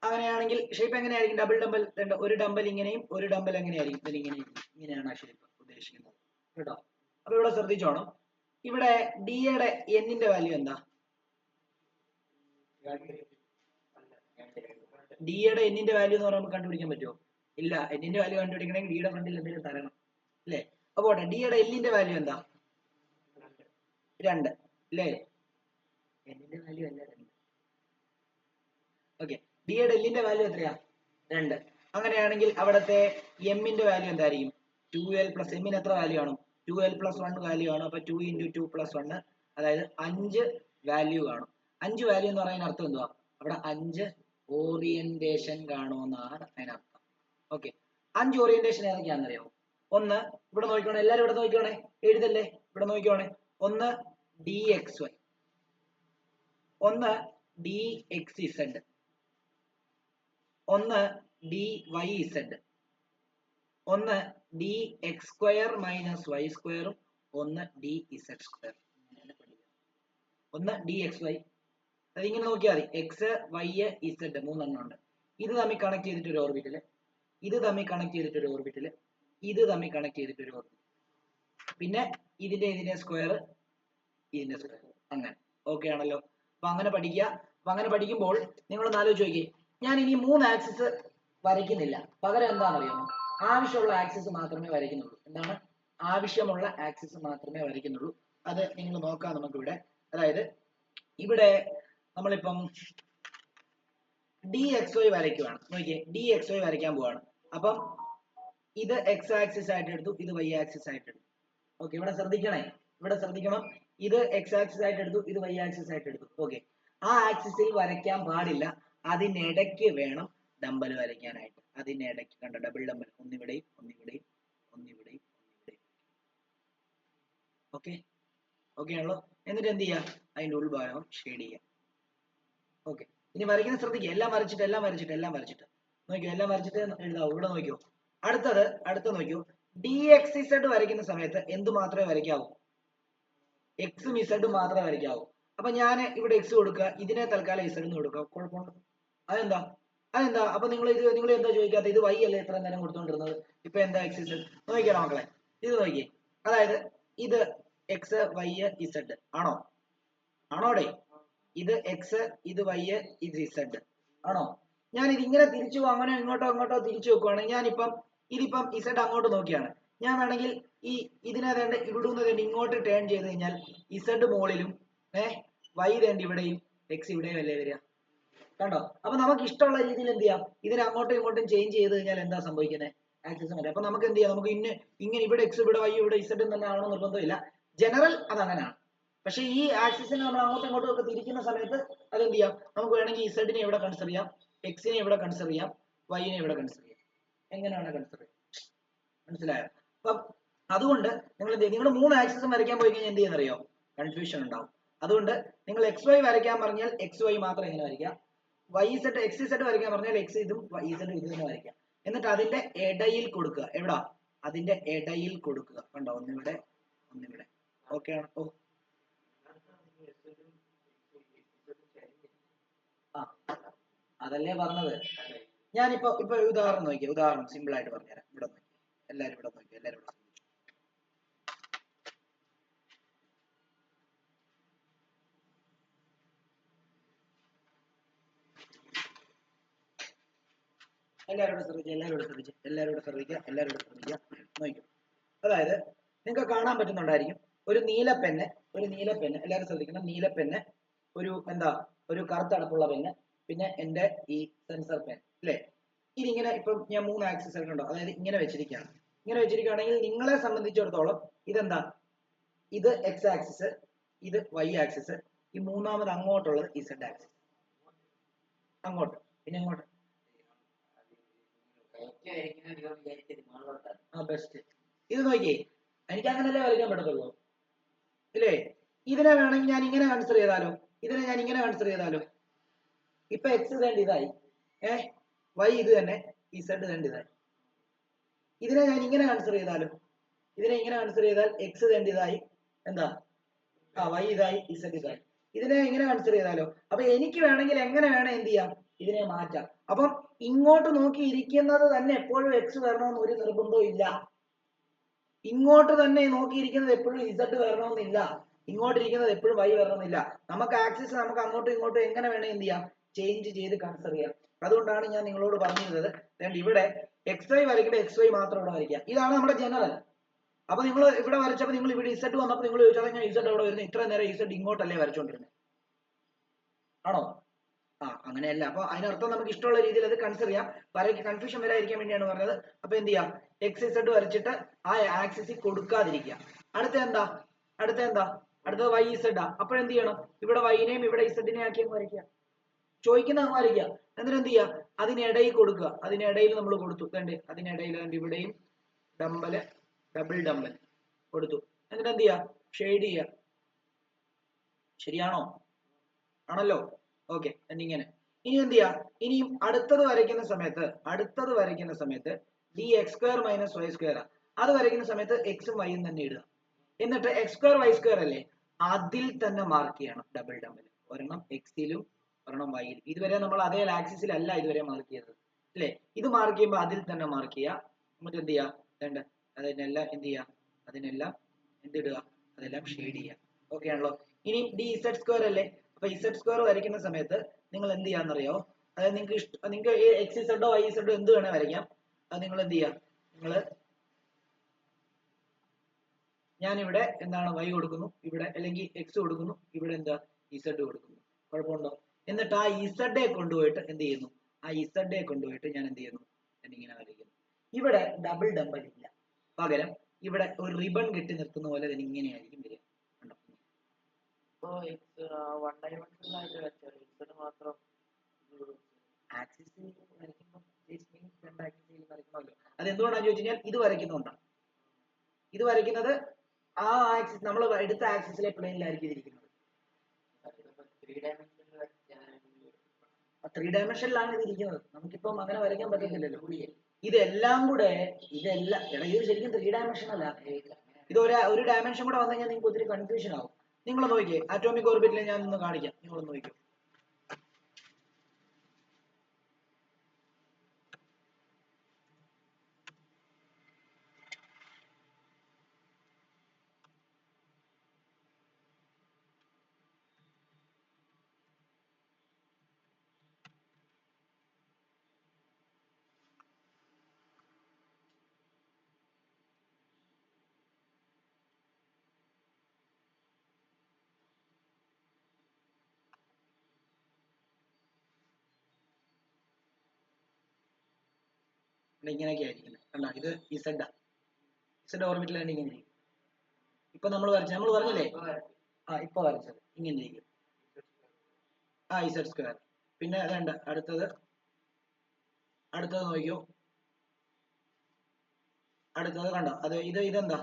അങ്ങനെയാണെങ്കിൽ ഷേപ്പ് എങ്ങനെയായിരിക്കും? ഡബിൾ ഡംബൽ, ഒരു ഡംബൽ ഇങ്ങനെയും ഒരു ഡംബൽ എങ്ങനെയായിരിക്കും? ഇങ്ങനെയാണ് ആ ഷേപ്പ് ഉദ്ദേശിക്കുന്നത് കേട്ടോ. അപ്പൊ ഇവിടെ ശ്രദ്ധിച്ചോണം. ഇവിടെ ഡിയുടെ എന്നിന്റെ വാല്യൂ എന്താ? ഡിയുടെ എന്നിന്റെ വാല്യൂ എന്ന് പറയുമ്പോൾ കണ്ടുപിടിക്കാൻ പറ്റുമോ? ഇല്ല. എന്നിന്റെ വാല്യൂ കണ്ടുപിടിക്കണമെങ്കിൽ ഡിയുടെ ഫ്രണ്ടിൽ എന്തെങ്കിലും തരണം അല്ലേ? അപ്പൊ ഡിയുടെ എല്ലിന്റെ വാല്യൂ എന്താ? 2 അല്ലേ? എന്നിന്റെ വാല്യൂ അല്ല 2. ഓക്കെ. ഡിയുടെ എല്ലിന്റെ വാല്യൂ എത്രയാ? 2. അങ്ങനെയാണെങ്കിൽ അവിടത്തെ എമ്മിന്റെ വാല്യൂ എന്തായിരിക്കും? 2l പ്ലസ് എമ്മിന് എത്ര വാല്യൂ ആണ്? 2l പ്ലസ് 1 വാല്യൂ ആണ്. അപ്പൊ 2 × 2 + 1 അതായത് 5 വാല്യൂ കാണും. 5 വാല്യൂ എന്ന് പറയുന്ന അർത്ഥം എന്തുവാ? അവിടെ 5 ഓറിയന്റേഷൻ കാണുമെന്നാണ് അതിനർത്ഥം. ഓക്കെ. 5 ഓറിയന്റേഷൻ ഏതൊക്കെയാണെന്നറിയാമോ? ഒന്ന് ഇവിടെ നോക്കിക്കോണേ, എല്ലാരും ഇവിടെ നോക്കിക്കോണേ, എഴുതല്ലേ, ഇവിടെ നോക്കിക്കോണേ. ഒന്ന് dxy, ഒന്ന് dxz, ഒന്ന് dyz, ഒന്ന് dx² - y², ഒന്ന് dz². ഒന്ന് dxy, അതിങ്ങനെ നോക്കിയാൽ മതി. എക്സ് വൈ ഇസഡ് മൂന്നെണ്ണം ഉണ്ട്. ഇത് തമ്മിൽ കണക്ട് ചെയ്തിട്ട് ഒരു ഓർബിറ്റില്, ഇത് തമ്മിൽ കണക്ട് ചെയ്തിട്ട് ഒരു ഓർബിറ്റില്, ഇത് തമ്മിൽ കണക്ട് ചെയ്തിട്ട് ഒരു ഓർബിറ്റിൽ, പിന്നെ ഇതിന്റെ സ്ക്വയർ, ഇതിന്റെ സ്ക്വയർ, അങ്ങനെ. ഓക്കെ ആണല്ലോ? അപ്പൊ അങ്ങനെ പഠിക്കുക. അപ്പൊ അങ്ങനെ പഠിക്കുമ്പോൾ നിങ്ങളൊന്ന് ആലോചിച്ച് നോക്കിയേ, ഞാൻ ഇനി 3 ആക്സിസ് വരയ്ക്കുന്നില്ല. പകരം എന്താണെന്നറിയാമോ? ആവശ്യമുള്ള ആക്സിസ് മാത്രമേ വരയ്ക്കുന്നുള്ളൂ. എന്താണ്? ആവശ്യമുള്ള ആക്സിസ് മാത്രമേ വരയ്ക്കുന്നുള്ളൂ. അത് നിങ്ങൾ നോക്കാം നമുക്കിവിടെ. അതായത് ഇവിടെ നമ്മളിപ്പം DXY വരയ്ക്കുവാണ്. നോക്കിയേ, DXY വരയ്ക്കാൻ പോവാണ്. അപ്പം ഇത് എക്സ് ആക്സിസ് ആയിട്ട് എടുത്തു, ഇത് വൈ ആക്സിസ് ആയിട്ട് എടുത്തു. ഓക്കെ, ഇവിടെ ശ്രദ്ധിക്കണേ, ഇവിടെ ശ്രദ്ധിക്കണം. ഇത് എക്സ് ആക്സിസ് ആയിട്ട് എടുത്തു, ഇത് വൈ ആക്സിസ് ആയിട്ട് എടുത്തു. ഓക്കെ, ആ ആക്സിസിൽ വരയ്ക്കാൻ പാടില്ല, അതിനിടയ്ക്ക് വേണം ഡമ്പൽ വരയ്ക്കാനായിട്ട്. അതിനിടയ്ക്ക് കണ്ട ഡബിൾ ഡമ്പൽ, ഒന്നിവിടെയും ഒന്നിവിടെയും ഒന്നിവിടെയും ഒന്നിവിടെയും. ഓക്കെ, ഓക്കെ ആണല്ലോ? എന്നിട്ട് എന്ത് ചെയ്യുക? അതിന്റെ ഉൾഭാഗം ഷെയ്ഡ് ചെയ്യുക. ഓക്കെ, ഇനി വരയ്ക്കുന്നത് ശ്രദ്ധിക്കുക. എല്ലാം വരച്ചിട്ട് നോക്കിയോ, എല്ലാം വരച്ചിട്ട് എഴുതാവൂ. ഇവിടെ നോക്കിയോ, അടുത്ത നോക്കിയോ, DXZ വരയ്ക്കുന്ന സമയത്ത് എന്ത് മാത്രമേ വരയ്ക്കാവൂ? എക്സും ഇസഡും മാത്രമേ വരയ്ക്കാവൂ. അപ്പൊ ഞാൻ ഇവിടെ എക്സ് കൊടുക്കുക, ഇതിനെ തൽക്കാലം ഇസഡ് എന്ന് കൊടുക്കുക. കുഴപ്പമുണ്ടോ? അതെന്താ? അപ്പൊ നിങ്ങൾ എന്താ ചോദിക്കാത്ത? ഇത് വൈ അല്ലേ ഇത്ര നേരം കൊടുത്തോണ്ടിരുന്നത്? ഇപ്പൊ എന്താ എക്സ് ഇസഡ്? നോക്കിയാലോ മക്കളെ, ഇത് നോക്കിയേ. അതായത് ഇത് എക്സ് വൈ ഇസഡ് ആണോടെ? ഇത് എക്സ്, ഇത് വൈ, ഇത് ഇസഡ് ആണോ? ഞാൻ ഇതിങ്ങനെ തിരിച്ചു അങ്ങനെ ഇങ്ങോട്ടോ തിരിച്ചു വെക്കുവാണെങ്കിൽ ഇതിപ്പം ഇസഡ് അങ്ങോട്ട് നോക്കിയാണ്. ഞാൻ വേണമെങ്കിൽ ഇതിനെ വേണ്ട ഇവിടുന്ന് വേണ്ടി ഇങ്ങോട്ട് ടേൺ ചെയ്ത് കഴിഞ്ഞാൽ ഇസഡ് മുകളിലും വൈ വേണ്ടി ഇവിടെയും എക്സ് ഇവിടെയും അല്ലേ വരിക? കണ്ടോ? അപ്പൊ നമുക്ക് ഇഷ്ടമുള്ള രീതിയിൽ എന്ത് ചെയ്യാം? ഇതിനെ അങ്ങോട്ടും ഇങ്ങോട്ടും ചേഞ്ച് ചെയ്ത് കഴിഞ്ഞാൽ എന്താ സംഭവിക്കുന്നത്? ആക്സിസ് മാറ്റി. അപ്പൊ നമുക്ക് എന്ത് ചെയ്യാം? നമുക്ക് ഇങ്ങനെ ഇവിടെ എക്സ്, ഇവിടെ വൈ, ഇവിടെ ഇസഡ് തന്നെ ആവണം നിർബന്ധമില്ല. ജനറൽ അത് അങ്ങനെയാണ്. പക്ഷെ ഈ ആക്സിസിനെ നമ്മൾ അങ്ങോട്ടും ഇങ്ങോട്ടും ഒക്കെ തിരിക്കുന്ന സമയത്ത് അതെന്ത് ചെയ്യാം? നമുക്ക് വേണമെങ്കിൽ ഇസഡിനെ ഇവിടെ കൺസിഡർ ചെയ്യാം, എക്സിനെ ഇവിടെ കൺസിഡർ ചെയ്യാം, വൈനെ ഇവിടെ കൺസിഡർ ചെയ്യാം. എങ്ങനെയാണ് കൺസിഡർ ചെയ്യാം? മനസ്സിലായോ? അപ്പം അതുകൊണ്ട് നിങ്ങൾ 3 ആക്സിസും വരയ്ക്കാൻ പോയി കഴിഞ്ഞാൽ എന്ത് ചെയ്യുന്നറിയോ? കൺഫ്യൂഷൻ ഉണ്ടാവും. അതുകൊണ്ട് നിങ്ങൾ എക്സ് വൈ വരയ്ക്കാൻ പറഞ്ഞാൽ എക്സ് വൈ മാത്രം എങ്ങനെ വരയ്ക്കാം, വൈ സെറ്റ് എക്സ് സെറ്റ് വരയ്ക്കാൻ പറഞ്ഞാൽ എക്സ് ഇതും വൈ സെറ്റ് ഇത് തന്നെ വരയ്ക്കാം. എന്നിട്ട് അതിന്റെ ഇടയിൽ കൊടുക്കുക. എവിടാ? അതിന്റെ ഇടയിൽ കൊടുക്കുക. കണ്ടോ? ഒന്നിവിടെ ഒന്നിവിടെ. ഓക്കെ ആണ്? ഓ, അതല്ലേ പറഞ്ഞത്. ഞാനിപ്പോ ഉദാഹരണം നോക്കിയാൽ, ഉദാഹരണം സിമ്പിൾ ആയിട്ട് പറഞ്ഞുതരാം. ഇവിടെ നോക്കി, എല്ലാരും ഇവിടെ നോക്കി, എല്ലാരും ഇവിടെ ശ്രദ്ധിക്കുക. നോക്കൂ, അതായത് നിങ്ങൾക്ക് കാണാൻ പറ്റുന്നുണ്ടായിരിക്കും ഒരു നീല പെന്ന്, എല്ലാവരും ശ്രദ്ധിക്കണം. നീല പെന്ന്, ഒരു കറുത്തടപ്പുള്ള പെന്ന്, പിന്നെ എന്റെ ഈ സെൻസർ പെൻ അല്ലേ? ഇതിങ്ങനെ ഇപ്പം ഞാൻ 3 ആക്സിസ് ഉണ്ടോ, അതായത് ഇങ്ങനെ വെച്ചിരിക്കുകയാണ്. ഇങ്ങനെ വെച്ചിരിക്കുകയാണെങ്കിൽ നിങ്ങളെ സംബന്ധിച്ചിടത്തോളം ഇതെന്താ? ഇത് എക്സ് ആക്സിസ്, ഇത് വൈ ആക്സിസ്, ഈ മൂന്നാമത് അങ്ങോട്ടുള്ളത് ഇസഡ് ആക്സിസ്. അങ്ങോട്ട് പിന്നെ അങ്ങോട്ട് ബെസ്റ്റ്. ഇത് നോക്കിയേ, എനിക്ക് അങ്ങനല്ലേ വരയ്ക്കാൻ പറ്റത്തുള്ളൂ ഇല്ലേ? ഇതിനെ വേണമെങ്കിൽ ഞാൻ ഇങ്ങനെ കൺസിഡർ ചെയ്താലോ? ഇപ്പൊ എക്സ് വേണ്ടി ഇതായി, വൈ ഇത് തന്നെ, ഇസഡ് വേണ്ടി ഇതായി. ഇതിനെ ഞാൻ ഇങ്ങനെ കൺസിഡർ ചെയ്താൽ എക്സ് വേണ്ടി ഇതായി, എന്താ? വൈ ഇതായി, ഇസഡ് ഇതായി. ഇതിനെ ഇങ്ങനെ കൺസിഡർ ചെയ്താലോ? അപ്പൊ എനിക്ക് വേണമെങ്കിൽ എങ്ങനെ വേണം എന്ത് ചെയ്യാം? ഇതിനെ മാറ്റാം. അപ്പം ഇങ്ങോട്ട് നോക്കി ഇരിക്കുന്നത് തന്നെ എപ്പോഴും എക്സ് വരണമെന്ന് ഒരു നിർബന്ധവും ഇല്ല. ഇങ്ങോട്ട് തന്നെ നോക്കിയിരിക്കുന്നത് എപ്പോഴും ഇസഡ് വരണമെന്നില്ല. ഇങ്ങോട്ടിരിക്കുന്നത് എപ്പോഴും വൈ വരണമെന്നില്ല. നമുക്ക് ആക്സിസ് നമുക്ക് അങ്ങോട്ടും ഇങ്ങോട്ടും എങ്ങനെ വേണം എന്ത് ചെയ്യാം? ചേഞ്ച് ചെയ്ത് കൺസിഡർ ചെയ്യാം. അതുകൊണ്ടാണ് ഞാൻ നിങ്ങളോട് പറഞ്ഞിരുന്നത് ഇവിടെ എക്സ് വൈ വരയ്ക്കുമ്പോൾ എക്സ് വൈ മാത്രം ഇവിടെ വരയ്ക്കുക. ഇതാണ് നമ്മുടെ ജനറൽ. അപ്പൊ നിങ്ങൾ ഇവിടെ വരച്ചപ്പോൾ നിങ്ങൾ ഇവിടെ ഇസഡ് വന്നപ്പോൾ നിങ്ങൾ ചോദിച്ചാൽ ഞാൻ ഇസഡ് അവിടെ വരുന്നത്, ഇത്ര നേരം ഇസഡ് ഇങ്ങോട്ടല്ലേ വരച്ചോണ്ടിരുന്നത് ആണോ? അങ്ങനെയല്ല. അപ്പൊ അതിനർത്ഥം നമുക്ക് ഇഷ്ടമുള്ള രീതിയിൽ അത് കൺസിഡർ ചെയ്യാം. വരയ്ക്ക് കൺഫ്യൂഷൻ വരാതിരിക്കാൻ വേണ്ടിയാണ് പറഞ്ഞത്. അപ്പൊ എന്ത് ചെയ്യാം? എക്സ് ഇസഡ് വരച്ചിട്ട് ആ ആക്സിസിൽ കൊടുക്കാതിരിക്കുക. അടുത്തത് വൈ ഇസഡ്. അപ്പോഴെന്ത് ചെയ്യണം? ഇവിടെ വൈനെയും ഇവിടെ ഇസഡിനെ ആക്കി അങ്ങ് വരയ്ക്കുക. ചോദിക്കുന്നത് വരയ്ക്കുക. എന്നിട്ട് എന്ത് ചെയ്യുക? അതിനിടയിൽ കൊടുക്കുക. അതിനിടയിൽ നമ്മൾ കൊടുത്തു, അതിനിടയിൽ ഇവിടെയും ഡബിൾ ഡമ്പൽ കൊടുത്തു. എന്നിട്ട് എന്ത് ചെയ്യുക? ഷെയ്ഡ് ചെയ്യുക. ശരിയാണോ? ആണല്ലോ? ഓക്കെ. എന്നിങ്ങനെ ഇനി എന്ത് ചെയ്യാം? ഇനിയും അടുത്തത് വരയ്ക്കുന്ന സമയത്ത് D X square minus Y square, അത് വരയ്ക്കുന്ന സമയത്ത് എക്സും വൈയും തന്നെ ഇടുക. എന്നിട്ട് എക്സ് സ്ക്വയർ വൈ സ്ക്വയർ അല്ലേ, അതിൽ തന്നെ മാർക്ക് ചെയ്യണം ഡബിൾ ഡമ്പൽ. ഒരെണ്ണം എക്സിലും ഒരെണ്ണം വൈയിലും. ഇതുവരെ നമ്മൾ അതേ ആക്സിസിലല്ല ഇതുവരെ മാർക്ക് ചെയ്തത് അല്ലേ? ഇത് മാർക്ക് ചെയ്യുമ്പോൾ അതിൽ തന്നെ മാർക്ക് ചെയ്യുക. നമുക്ക് എന്ത് ചെയ്യാം? വേണ്ട അതിനെല്ലാം എന്ത് ചെയ്യാം? അതിനെല്ലാം എന്തിടുക? അതെല്ലാം ഷെയ്ഡ് ചെയ്യുക. ഓക്കെ ആണല്ലോ. ഇനി dz² അല്ലേ? അപ്പൊ z² വരയ്ക്കുന്ന സമയത്ത് നിങ്ങൾ എന്ത് ചെയ്യാന്നറിയോ? അതായത് നിങ്ങൾക്ക് xz yz എന്ത് വേണേ വരയ്ക്കാം. അത് നിങ്ങൾ എന്ത് ചെയ്യുക? ഞാനിവിടെ എന്താണ് y കൊടുക്കുന്നു, ഇവിടെ അല്ലെങ്കിൽ x കൊടുക്കുന്നു, ഇവിടെ എന്താ z കൊടുക്കുന്നു. കുഴപ്പമുണ്ടോ? എന്നിട്ട് ആ z കൊണ്ടുപോയിട്ട് എന്ത് ചെയ്യുന്നു? ആ z കൊണ്ടുപോയിട്ട് ഞാൻ എന്ത് ചെയ്യുന്നു? എന്നിങ്ങനെ വരയ്ക്കുന്നു. ഇവിടെ ഡബിൾ ഡബിൾ ഇല്ല, പകരം ഇവിടെ ഒരു റിബൺ കെട്ടി നിർത്തുന്ന പോലെ തന്നെ ഇങ്ങനെയായിരിക്കും വരിക. അത് എന്തുകൊണ്ടാണെന്ന് ചോദിച്ചു കഴിഞ്ഞാൽ ഇത് വരയ്ക്കുന്നുണ്ടാണ്. ഇത് വരയ്ക്കുന്നത് ആ ആക്സിസ് നമ്മൾ എടുത്ത ആക്സിസിലെ പ്ലെയിനിലായിരിക്കും ഇരിക്കുന്നത്. 3 ഡയമെൻഷനിലാണ് ഇത് ഇരിക്കുന്നത്. നമുക്കിപ്പം അങ്ങനെ വരയ്ക്കാൻ പറ്റത്തില്ലല്ലോ. ഇതെല്ലാം കൂടെ ഇത് ശരിക്കും 3 ഡയമെൻഷൻ അല്ല. ഇത് ഒരു ഡയമെൻഷൻ കൂടെ വന്നു കഴിഞ്ഞാൽ നിങ്ങൾക്ക് ഒത്തിരി കൺഫ്യൂഷൻ ആവും. നിങ്ങൾ നോക്കിയേ, ആറ്റോമിക് ഓർബിറ്റിൽ ഞാൻ ഒന്ന് കാണിക്കാം. നിങ്ങൾ നോക്കിയോ. ഇങ്ങനെയൊക്കെ ആയിരിക്കുന്നത് കണ്ടോ? ഇത് ഇസഡ് ഓർബിറ്റിലാണ് ഇങ്ങനെ ഇരിക്കും. ഇപ്പൊ നമ്മൾ പറഞ്ഞില്ലേ, ഇപ്പൊ വരച്ചത് ഇങ്ങനെ ഇരിക്കും. z². പിന്നെ വേണ്ട അടുത്തത് നോക്കിയോ. അടുത്തത് കണ്ടോ? ഇതെന്താ?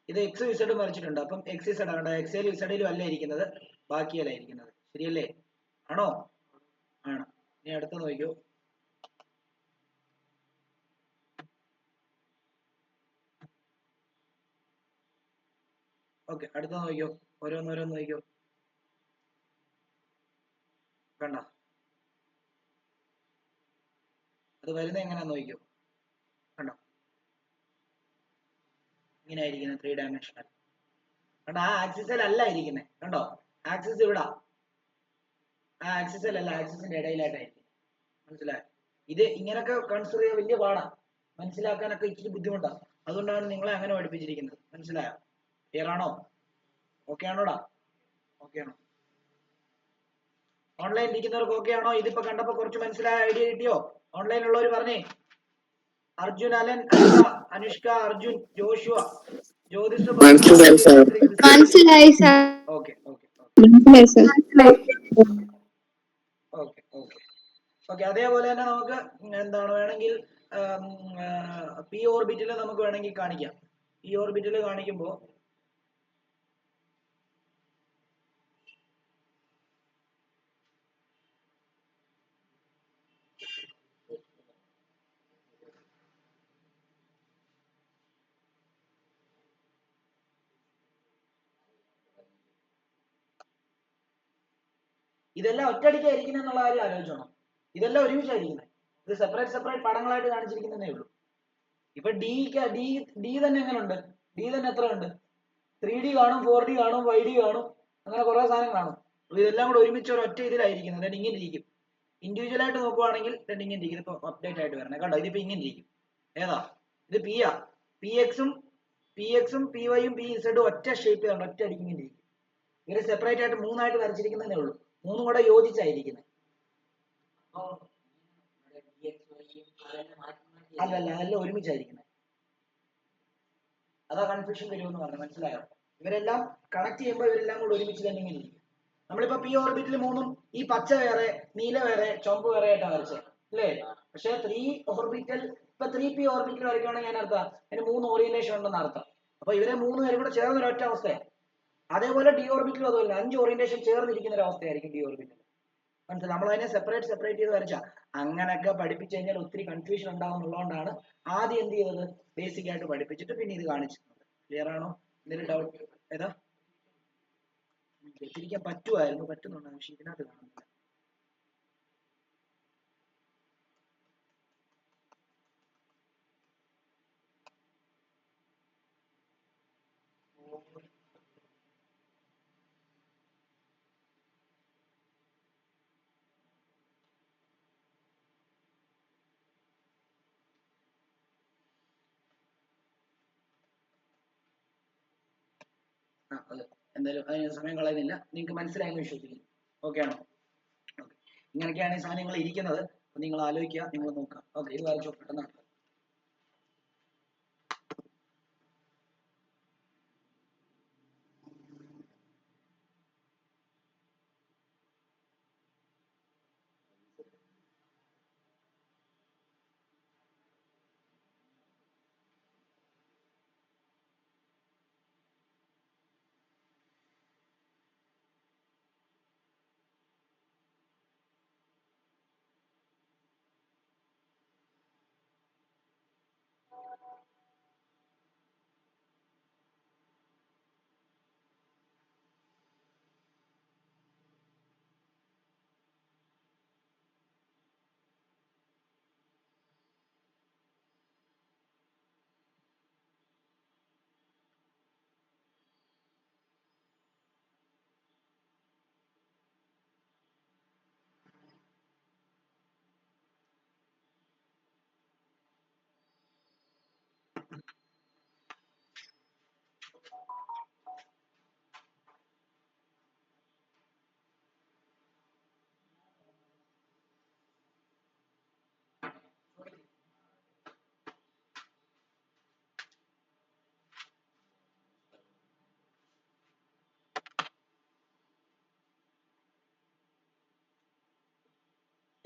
ഇത് x z വരച്ചിട്ടുണ്ട്. അപ്പം x z കണ്ടോ? xലും zലും അല്ല ഇരിക്കുന്നത്, ബാക്കിയല്ല ഇരിക്കുന്നത്. ശരിയല്ലേ? ആണോ? ആണ്. ഇനി അടുത്ത നോക്കിയോ. ഓക്കെ, അടുത്ത നോക്കിയോ. ഓരോന്നോരോന്ന് നോക്കിയോ. കണ്ടോ? അത് വരുന്നത് എങ്ങനെയാന്ന് നോക്കിയോ. കണ്ടോ? ഇങ്ങനെ ആയിരിക്കുന്നത് 3 ഡയമെൻഷണൽ. കണ്ടോ? ആ ആക്സിസിലല്ല ഇരിക്കുന്നത്. കണ്ടോ? ആക്സിസ് ഇവിടെ, ആ ആക്സിസിലല്ല, ആക്സിസിന്റെ ഇടയിലായിട്ടായിരിക്കും. മനസ്സിലായോ? ഇത് ഇങ്ങനൊക്കെ കൺസിഡർ ചെയ്യാൻ വലിയ പാടാണ്, മനസ്സിലാക്കാനൊക്കെ ഇച്ചിരി ബുദ്ധിമുട്ടാണ്. അതുകൊണ്ടാണ് നിങ്ങളെ അങ്ങനെ പഠിപ്പിച്ചിരിക്കുന്നത്. മനസ്സിലായോ? ക്ലിയർ ആണോ? ഓക്കെ ആണോടാ? ഓക്കെ ആണോ? ഓൺലൈൻ ഇരിക്കുന്നവർക്ക് ഓക്കെ ആണോ? ഇതിപ്പോ കണ്ടപ്പോ കുറച്ച് മനസ്സിലായ, ഐഡിയ കിട്ടിയോ? ഓൺലൈൻ ഉള്ളവർ പറഞ്ഞേ. Arjun, Alan, Anushka, Arjun, Joshua, Jyothish. മനസ്സിലായി sir. Okay okay okay okay okay. അതേപോലെ തന്നെ നമുക്ക് എന്താണ് വേണമെങ്കിൽ പി ഓർബിറ്റിൽ നമുക്ക് വേണമെങ്കിൽ കാണിക്കാം. പി ഓർബിറ്റിൽ കാണിക്കുമ്പോൾ ഇതെല്ലാം ഒറ്റയടിക്കായിരിക്കുന്നത് എന്നുള്ള കാര്യം ആലോചിച്ചോണം. ഇതെല്ലാം ഒരുമിച്ചായിരിക്കുന്നത്. ഇത് സെപ്പറേറ്റ് പടങ്ങളായിട്ട് കാണിച്ചിരിക്കുന്നതേ ഉള്ളൂ. ഇപ്പൊ ഡി തന്നെ എങ്ങനെയുണ്ട്? ഡി തന്നെ എത്ര ഉണ്ട്? 3D കാണും, 4D കാണും, 5D കാണും, അങ്ങനെ കുറെ സാധനം കാണും. ഇതെല്ലാം കൂടെ ഒരുമിച്ച് ഒരു ഒറ്റ ഇതിലായിരിക്കുന്നത്. എന്നിട്ട് ഇങ്ങനെ ഇരിക്കും. ഇൻഡിവിജ്വൽ ആയിട്ട് നോക്കുവാണെങ്കിൽ ഇങ്ങനെ ഇരിക്കും. ഇപ്പൊ അപ്ഡേറ്റ് ആയിട്ട് വരണേ കണ്ടോ? ഇതിപ്പോ ഇങ്ങനെ ഇരിക്കും. ഏതാ ഇത്? പി ആ. പി എക്സും പി വൈയും പി ഇസഡും ഒറ്റ ഷേപ്പ് ആണ്, ഒറ്റ അടിക്ക് ഇങ്ങനെ ഇരിക്കും. ഇവരെ സെപ്പറേറ്റ് ആയിട്ട് 3 ആയിട്ട് വരച്ചിരിക്കുന്നതേ ഉള്ളൂ. 3 കൂടെ യോജിച്ചായിരിക്കുന്നത്. അല്ലല്ല, അതെല്ലാം ഒരുമിച്ചായിരിക്കുന്നത്. അതാ കൺഫ്യൂഷൻ വരുമെന്ന് പറഞ്ഞു. മനസ്സിലായോ? ഇവരെല്ലാം കണക്ട് ചെയ്യുമ്പോൾ ഇവരെല്ലാം കൂടെ ഒരുമിച്ച് തന്നെ ഇങ്ങനെ ഇരിക്കും. നമ്മളിപ്പോ പി ഓർബിറ്റിൽ 3ഉം ഈ പച്ച വേറെ, നീല വേറെ, ചുവപ്പ് വേറെ ആയിട്ടാണ് വരച്ചത് അല്ലേ? പക്ഷെ 3 ഓർബിറ്റൽ, ഇപ്പൊ 3p ഓർബിറ്റൽ വരയ്ക്കുകയാണെങ്കിൽ ഞാൻ അർത്ഥം അതിന് 3 ഓറിയന്റേഷൻ ഉണ്ടെന്ന് അർത്ഥം. അപ്പൊ ഇവരെ 3 പേരും കൂടെ ചേർന്ന ഒരൊറ്റ അവസ്ഥയാണ്. അതേപോലെ ഡി ഓർബിറ്റിലും അതുപോലെ 5 ഓറിയന്റേഷൻ ചേർന്നിരിക്കുന്ന ഒരു അവസ്ഥയായിരിക്കും ഡി ഓർബിറ്റൽ. മനസ്സിലായി? നമ്മൾ അതിനെ സെപ്പറേറ്റ് ചെയ്ത് വരച്ച. അങ്ങനെയൊക്കെ പഠിപ്പിച്ചു കഴിഞ്ഞാൽ ഒത്തിരി കൺഫ്യൂഷൻ ഉണ്ടാവുന്നുള്ളതുകൊണ്ടാണ് ആദ്യം എന്ത് ചെയ്തത്, ബേസിക് ആയിട്ട് പഠിപ്പിച്ചിട്ട് പിന്നെ ഇത് കാണിച്ചിട്ടുണ്ട്. ക്ലിയർ ആണോ? എന്തെങ്കിലും ഡൗട്ട്? ഏതാ തിരിക്കാൻ പറ്റുമായിരുന്നു, പറ്റുന്നുണ്ട്, പക്ഷെ ഇതിനകത്ത് കാണുന്നില്ല. അത് എന്തായാലും അതിന് സമയം കളയുന്നില്ല, നിങ്ങൾക്ക് മനസ്സിലായെന്ന് വിശ്വസിക്കുന്നു. ഓക്കെ ആണോ? ഓക്കെ, ഇങ്ങനെയൊക്കെയാണ് ഈ സാധനങ്ങൾ ഇരിക്കുന്നത്. നിങ്ങൾ ആലോചിക്കുക, നിങ്ങൾ നോക്കുക. ഓക്കെ, ഇത് വരച്ചോ പെട്ടെന്ന്.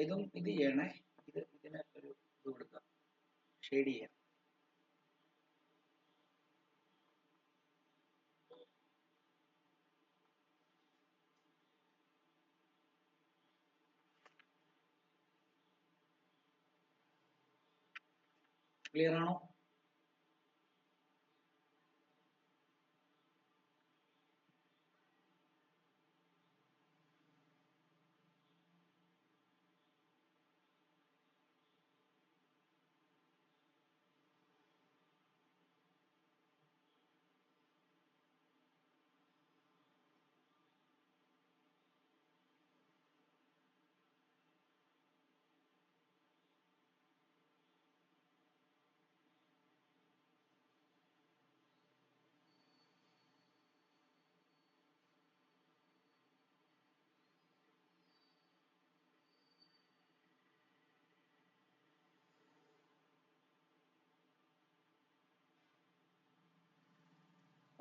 ഇതും ഇത് ചെയ്യണേ, ഇതിന് ഒരു ഇത് കൊടുക്കാം, ഷെയ്ഡ് ചെയ്യാം. ക്ലിയർ ആണോ?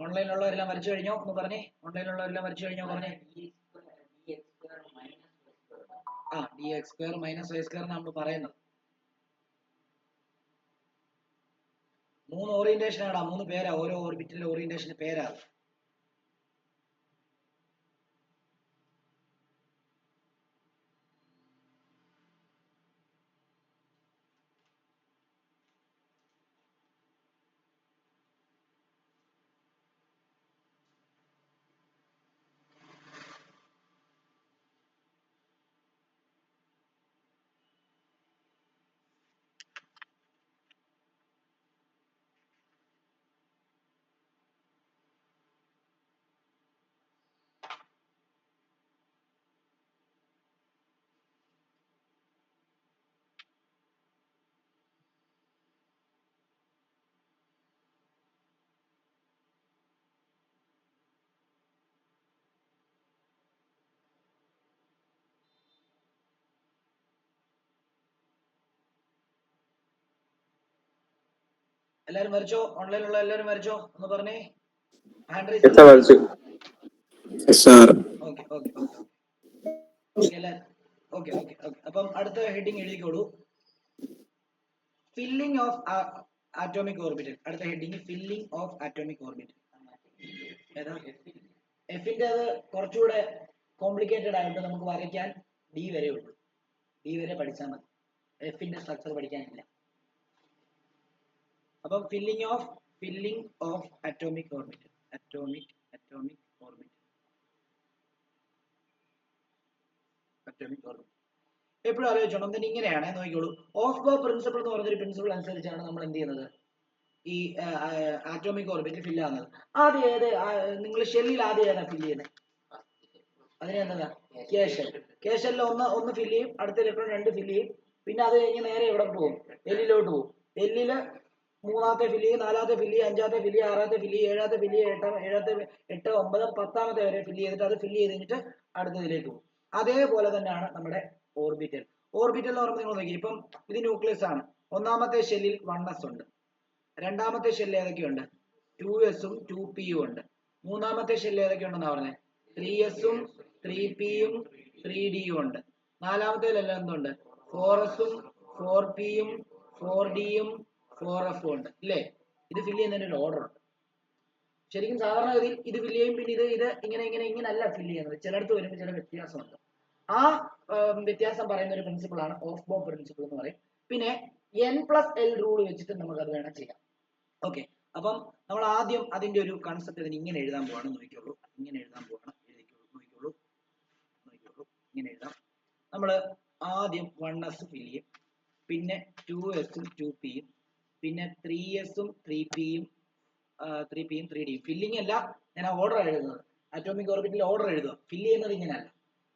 ഓൺലൈനിലുള്ളവരെല്ലാം വരച്ചു കഴിഞ്ഞോ എന്ന് പറഞ്ഞേ. ഓൺലൈനിലുള്ളവരെല്ലാം വരച്ചു കഴിഞ്ഞോ പറഞ്ഞേ. ആ, D X square minus Y square നമ്മൾ പറയുന്നത് 3 ഓറിയന്റേഷൻ ആടാ, 3 പേരാ, ഓരോ ഓർബിറ്റിലെ ഓറിയന്റേഷന് പേരാ. എല്ലാരും വരച്ചോ? ഓൺലൈനിലുള്ള എല്ലാരും വരച്ചോ എന്ന് പറഞ്ഞേ. Hand raise. Okay okay okay okay എല്ലാരും ഓക്കെ ഓക്കെ ഓക്കെ. അപ്പം അടുത്ത ഹെഡിങ് എഴുതിക്കോളൂ, ഫില്ലിംഗ് ഓഫ് ആറ്റോമിക് ഓർബിറ്റൽ. അടുത്ത heading filling of atomic orbital. ഏതാ? എഫിന്റെ അത് കുറച്ചുകൂടെ കോംപ്ലിക്കേറ്റഡ് ആയിട്ട് നമുക്ക് വരയ്ക്കാൻ ഡി വരെ ഉള്ളൂ. ഡി വരെ പഠിച്ചാൽ മതി, എഫിന്റെ സ്ട്രക്ചർ പഠിക്കാനില്ല. അപ്പം filling of atomic orbital. Atomic orbital. Atomic orbital. എപ്പോഴും ആലോചിച്ചോണം. then ഇങ്ങനെയാണ് നോക്കിക്കോളൂ. ഓഫ് ബോ പ്രിൻസിപ്പിൾ എന്ന് പറഞ്ഞൊരു പ്രിൻസിപ്പിൾ അനുസരിച്ചാണ് നമ്മൾ എന്ത് ചെയ്യുന്നത്, ഈ ആറ്റോമിക് ഓർബിറ്റ് ഫില്ല് ആകുന്നത്. ആദ്യം ഏത് നിങ്ങൾ ഷെല്ലിൽ ആദ്യം ഏതാ ഫില്ല് ചെയ്യുന്നത്? അതിനെന്താ കെ ഷെല്ലിൽ ഒന്ന് ഫില്ല് ചെയ്യും, അടുത്ത ഇലക്ട്രോൺ 2 ഫില്ല് ചെയ്യും, പിന്നെ അത് കഴിഞ്ഞ് നേരെ എവിടെ പോകും? എല്ലിലോട്ട് പോകും. എല്ലില് 3ാമത്തെ ഫില്ല് ചെയ്യും, 4ാമത്തെ ഫില്ല് ചെയ്യും, 5ാമത്തെ ഫില്ല് ചെയ്യും, 6ാമത്തെ ഫില്ല് ചെയ്യും, 7ാമത്തെ ഫില്ല് ചെയ്യും, 8, 9, 10ാമത്തെ വരെ ഫില്ല് ചെയ്തിട്ട് അത് ഫില്ല് ചെയ്ത് കഴിഞ്ഞിട്ട് അടുത്തതിലേക്ക് പോകും. അതേപോലെ തന്നെയാണ് നമ്മുടെ ഓർബിറ്റൽ. ഓർബിറ്റൽ എന്ന് പറയുമ്പോൾ നിങ്ങൾ നോക്കി, ഇപ്പം ഇത് ന്യൂക്ലിയസ് ആണ്. 1ാമത്തെ ഷെല്ലിൽ 1s ഉണ്ട്, 2ാമത്തെ ഷെല്ലിൽ ഏതൊക്കെയുണ്ട്? 2s ഉം 2p ഉം ഉണ്ട്. 3ാമത്തെ ഷെല്ലിൽ ഏതൊക്കെയുണ്ടെന്നാ പറഞ്ഞത്? 3s ഉം 3p ഉം 3d ഉം ഉണ്ട്. 4ാമത്തേലെല്ലാം എന്തുണ്ട്? 4s ഉം 4p ഉം 4d ഉം 4f ഉം ഉണ്ട് ഇല്ലേ? ഇത് ഫില്ല് ചെയ്യുന്നതിന് ഒരു ഓർഡർ ഉണ്ട്. ശരിക്കും സാധാരണഗതിയിൽ ഇത് ഫില്ല് ചെയ്യും, പിന്നെ ഇത് ഇങ്ങനെയല്ല ഫില്ല് ചെയ്യുന്നത്. ചിലടത്ത് വരുമ്പോൾ ചില വ്യത്യാസമുണ്ട്. ആ വ്യത്യാസം പറയുന്ന ഒരു പ്രിൻസിപ്പിൾ ആണ് ഓഫ് ബോ പ്രിൻസിപ്പിൾ എന്ന് പറയും. പിന്നെ n+l റൂൾ വെച്ചിട്ട് നമുക്ക് അത് വേണം ചെയ്യാം. ഓക്കെ, അപ്പം നമ്മൾ ആദ്യം അതിന്റെ ഒരു കൺസെപ്റ്റ് ഇതിന് ഇങ്ങനെ എഴുതാൻ പോവാണ്. നോക്കിക്കോളൂ, ഇങ്ങനെ എഴുതാൻ പോവാണ്. നോക്കിക്കോളൂ, ഇങ്ങനെ എഴുതാം. നമ്മൾ ആദ്യം 1s ഫില്ല് ചെയ്യും, പിന്നെ 2s ഉം 2p ഉം, പിന്നെ 3s ഉം 3p ഉം 3p ഉം 3d ഉം. ഫില്ലിംഗ് അല്ല, ഞാൻ ഓർഡർ എഴുതുന്നത്. അറ്റോമിക് ഓർബിറ്റിൽ ഓർഡർ എഴുതുക, ഫില്ല് ചെയ്യുന്നത് ഇങ്ങനെയല്ല.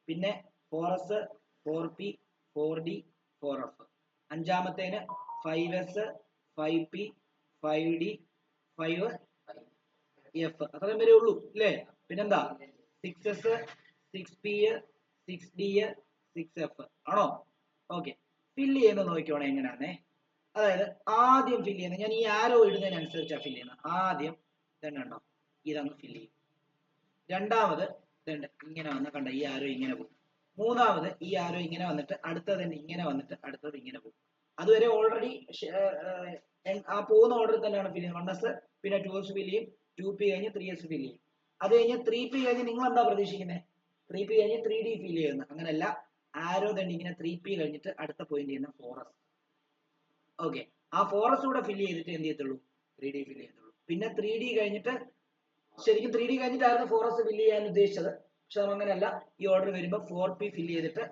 പിന്നെ 4s 4p 4d 4f. 5ാമത്തേന് 5s 5p 5d 5f. അത്രയും വരെ ഉള്ളൂ അല്ലേ? പിന്നെന്താ 6s 6p 6d 6f ആണോ? ഓക്കെ, ഫില്ല് ചെയ്യുന്നത് നോക്കിക്കോണേ എങ്ങനെയാണേ. അതായത് ആദ്യം ഫില്ല് ചെയ്യുന്നത്, ഞാൻ ഈ ആരോ ഇടുന്നതിനനുസരിച്ചാണ് ഫില്ല് ചെയ്യുന്നത്. ആദ്യം ഇതുണ്ടോ, ഇതങ്ങ് ഫില്ല് ചെയ്യും. രണ്ടാമത് ഇതുണ്ട്, ഇങ്ങനെ വന്ന് കണ്ട ഈ ആരോ ഇങ്ങനെ പോകും. മൂന്നാമത് ഈ ആരോ ഇങ്ങനെ വന്നിട്ട് അടുത്തത് ഇങ്ങനെ വന്നിട്ട് അടുത്തത് ഇങ്ങനെ പോകും. അതുവരെ ഓൾറെഡി ആ പോകുന്ന ഓർഡറിൽ തന്നെയാണ് ഫില്ല് ചെയ്യുന്നത്. 1s പിന്നെ 2s ഫില്ല് ചെയ്യും, 2p കഴിഞ്ഞ് 3s ഫില്ല് ചെയ്യും. അത് കഴിഞ്ഞ് 3p കഴിഞ്ഞ് നിങ്ങൾ എന്താ പ്രതീക്ഷിക്കുന്നത്? 3p കഴിഞ്ഞ് 3d ഫില്ല് ചെയ്യുന്നത്. അങ്ങനെയല്ല, ആരോ തന്നെ ഇങ്ങനെ 3p കഴിഞ്ഞിട്ട് അടുത്ത പോയിന്റ് ചെയ്യുന്ന 4s. ഓക്കെ, ആ 4s കൂടെ ഫില്ല് ചെയ്തിട്ട് എന്ത് ചെയ്യത്തുള്ളൂ? 3d ഫില്ല് ചെയ്യത്തുള്ളൂ. പിന്നെ 3d കഴിഞ്ഞിട്ട്, ശരിക്കും 3d കഴിഞ്ഞിട്ടായിരുന്നു 4s ഫില്ല് ചെയ്യാൻ ഉദ്ദേശിച്ചത്, പക്ഷെ അങ്ങനെയല്ല. ഈ ഓർഡർ വരുമ്പോൾ 4p ഫില്ല് ചെയ്തിട്ട്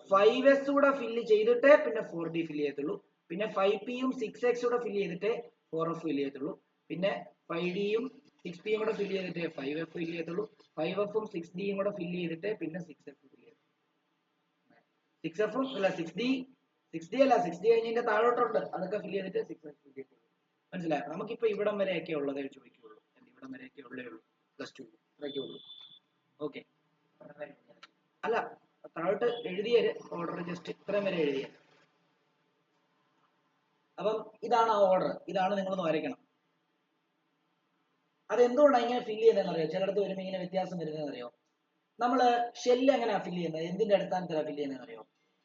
5s കൂടെ ഫില്ല് ചെയ്തിട്ടേ പിന്നെ 4d ഫില്ല് ചെയ്യത്തുള്ളൂ. പിന്നെ 5p ഉം 6x കൂടെ ഫില്ല് ചെയ്തിട്ടേ 4f ഫില്ല് ചെയ്യത്തുള്ളൂ. പിന്നെ 5d ഉം 6p ഉം കൂടെ ഫില്ല് ചെയ്തിട്ടേ 5f ഫില്ല് ചെയ്യത്തുള്ളൂ. 5f ഉം 6d ഉം കൂടെ ഫില്ല് ചെയ്തിട്ടേ പിന്നെ 6f ഫില്ല് ചെയ്യത്തുള്ളൂ. 6f ഉം അല്ല 6d അല്ല 6d കഴിഞ്ഞതിന്റെ താഴോട്ടുണ്ട്, അതൊക്കെ ഫില്ല് ചെയ്തിട്ട് 6f ഫില്ല് ചെയ്യത്തുള്ളൂ. മനസ്സിലായോ? നമുക്കിപ്പോ ഇവിടം വരെയൊക്കെ ഉള്ളതേ ചോദിക്കുള്ളൂ. ഇവിടം വരെയൊക്കെ ഉള്ളേ ഉള്ളൂ, +2 ഇത്രയൊക്കെ ഉള്ളൂ. ഓക്കെ, അല്ല താഴോട്ട് എഴുതിയൊരു ഓർഡർ ജസ്റ്റ് ഇത്രയും വരെ എഴുതിയ. അപ്പം ഇതാണ് ആ ഓർഡർ, ഇതാണ് നിങ്ങളൊന്ന് വരയ്ക്കണം. അതെന്തുകൊണ്ടാണ് ഇങ്ങനെ ഫില്ല് ചെയ്യുന്നതെന്ന് അറിയോ? ചിലടത്ത് വരുമ്പോൾ ഇങ്ങനെ വ്യത്യാസം വരുന്നതെന്ന് അറിയോ? നമ്മള് ഷെല്ല് എങ്ങനെയാ ഫില്ല് ചെയ്യുന്നത്? എന്തിന്റെ അടിസ്ഥാനത്തിലാണ് ഫില്ല് ചെയ്യുന്നത് അറിയോ?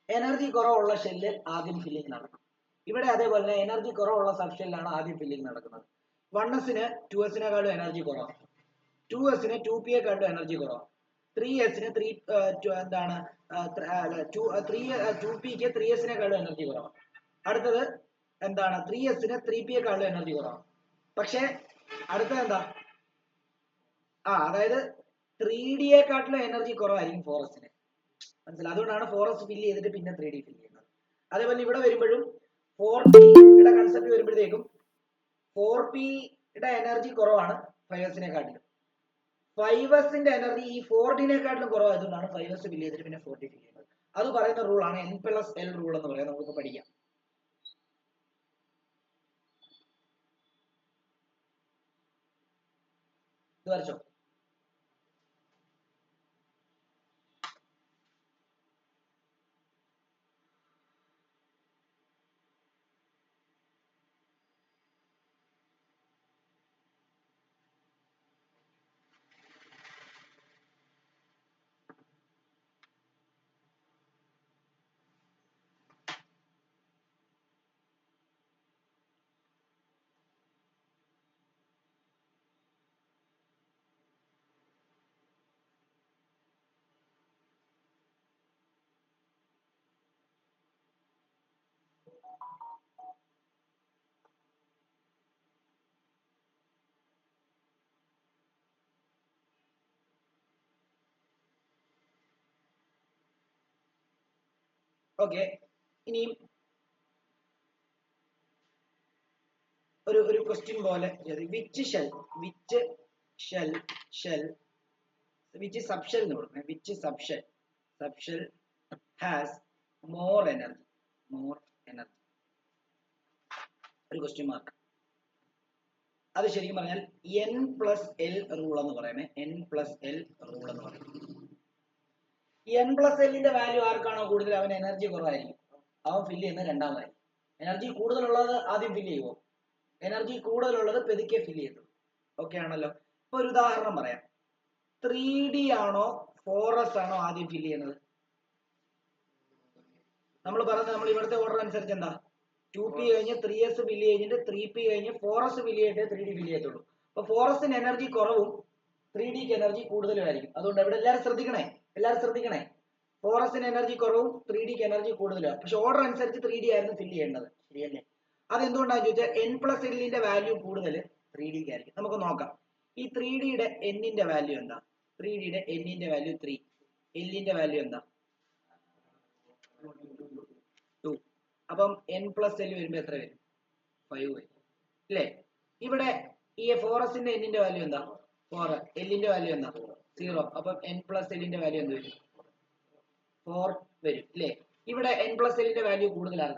എനർജി കുറവുള്ള ഷെല്ല് ആദ്യം ഫില്ലിംഗ് നടക്കും. ഇവിടെ അതേപോലെ തന്നെ എനർജി കുറവുള്ള സബ് ഷെല്ലാണ് ആദ്യം ഫില്ലിംഗ് നടക്കുന്നത്. 1sന് 2sനെക്കാളും എനർജി കുറവാണ്, 2sന് 2pയെക്കാളും എനർജി കുറവാണ്, 3sന് 2pക്ക് 3sനെക്കാളും എനർജി കുറവാണ്. അടുത്തത് എന്താണ്? 3sന് 3pയെക്കാളും എനർജി കുറവാണ്. പക്ഷെ അടുത്തത് എന്താ? അതായത് 3dയെക്കാട്ടിലും എനർജി കുറവായിരിക്കും 4sന്. മനസ്സിലായി? അതുകൊണ്ടാണ് 4s ഫില്ല് ചെയ്തിട്ട് പിന്നെ 3d ഫില്ല് ചെയ്യുന്നത്. അതേപോലെ ഇവിടെ വരുമ്പോഴും 4pയുടെ കൺസെപ്റ്റ് വരുമ്പോഴത്തേക്കും 4pയുടെ എനർജി കുറവാണ് 5sനെക്കാട്ടിലും. 5sന്റെ എനർജി ഈ 4dനെക്കാട്ടിലും കുറവായതുകൊണ്ടാണ് 5s ഫില്ല് ചെയ്തിട്ട് പിന്നെ 4d ഫില്ല് ചെയ്യുന്നത്. അത് പറയുന്ന റൂളാണ് n+l റൂൾ എന്ന് പറയാം. നമുക്ക് പഠിക്കാം. ഇത് വരച്ചോ. ഓക്കെ, ഇനിയും ഒരു ക്വസ്റ്റ്യൻ പോലെ വിച്ച് സബ്ഷെൽ എന്ന് കൊടുക്കണം. Which subshell has more energy ഒരു ക്വസ്റ്റ്യൻ മാർക്ക്. അത് ശരിക്കും പറഞ്ഞാൽ n+l റൂൾ എന്ന് പറയുന്നത്. n+l റൂൾ എന്ന് പറയുന്നത് n+lന്റെ വാല്യൂ ആർക്കാണോ കൂടുതൽ അവൻ എനർജി കുറവായിരിക്കും, അവൻ ഫില്ല് ചെയ്യുന്നത് രണ്ടാമതായിരിക്കും. എനർജി കൂടുതലുള്ളത് ആദ്യം ഫില്ല് ചെയ്യുമോ? എനർജി കൂടുതലുള്ളത് പെതുക്കെ ഫില്ല് ചെയ്തു. ഓക്കെ ആണല്ലോ. ഇപ്പൊ ഒരു ഉദാഹരണം പറയാം. 3D ആണോ 4s ആണോ ആദ്യം ഫില്ല് ചെയ്യുന്നത്? നമ്മൾ ഇവിടുത്തെ ഓർഡർ അനുസരിച്ച് എന്താ, 2p കഴിഞ്ഞ് 3s ഫില്ല് കഴിഞ്ഞിട്ട് 3p കഴിഞ്ഞ് 4s ഫില്ല് ചെയ്തിട്ട് 3d ഫില്ല് ചെയ്യത്തുള്ളൂ. അപ്പൊ 4sന് എനർജി കുറവും 3dക്ക് എനർജി കൂടുതലുമായിരിക്കും. അതുകൊണ്ട് ഇവിടെ എല്ലാവരും ശ്രദ്ധിക്കണേ 4sന് എനർജി കുറവും 3dക്ക് എനർജി കൂടുതലാണ്. പക്ഷെ ഓർഡർ അനുസരിച്ച് 3d ആയിരുന്നു ഫില്ല് ചെയ്യേണ്ടത്. ശരിയല്ലേ? അതെന്തുകൊണ്ടാണെന്ന് ചോദിച്ചാൽ n+lന്റെ വാല്യൂ കൂടുതൽ 3dക്ക് ആയിരിക്കും. നമുക്ക് നോക്കാം. ഈ 3dയുടെ n-ന്റെ വാല്യൂ എന്താ? 3dയുടെ n-ന്റെ വാല്യൂ 3, l-ന്റെ വാല്യൂ എന്താ? 2. അപ്പം n+l വരുമ്പോ എത്ര വരും? 5 വരും അല്ലേ? ഇവിടെ ഈ 4sന്റെ n-ന്റെ വാല്യൂ എന്താ? 4, l-ന്റെ വാല്യൂ എന്താ? 0. അപ്പം n+lന്റെ വാല്യൂ എന്ത് വരും? 4 വരും അല്ലേ? ഇവിടെ n+lന്റെ വാല്യൂ കൂടുതലാണ്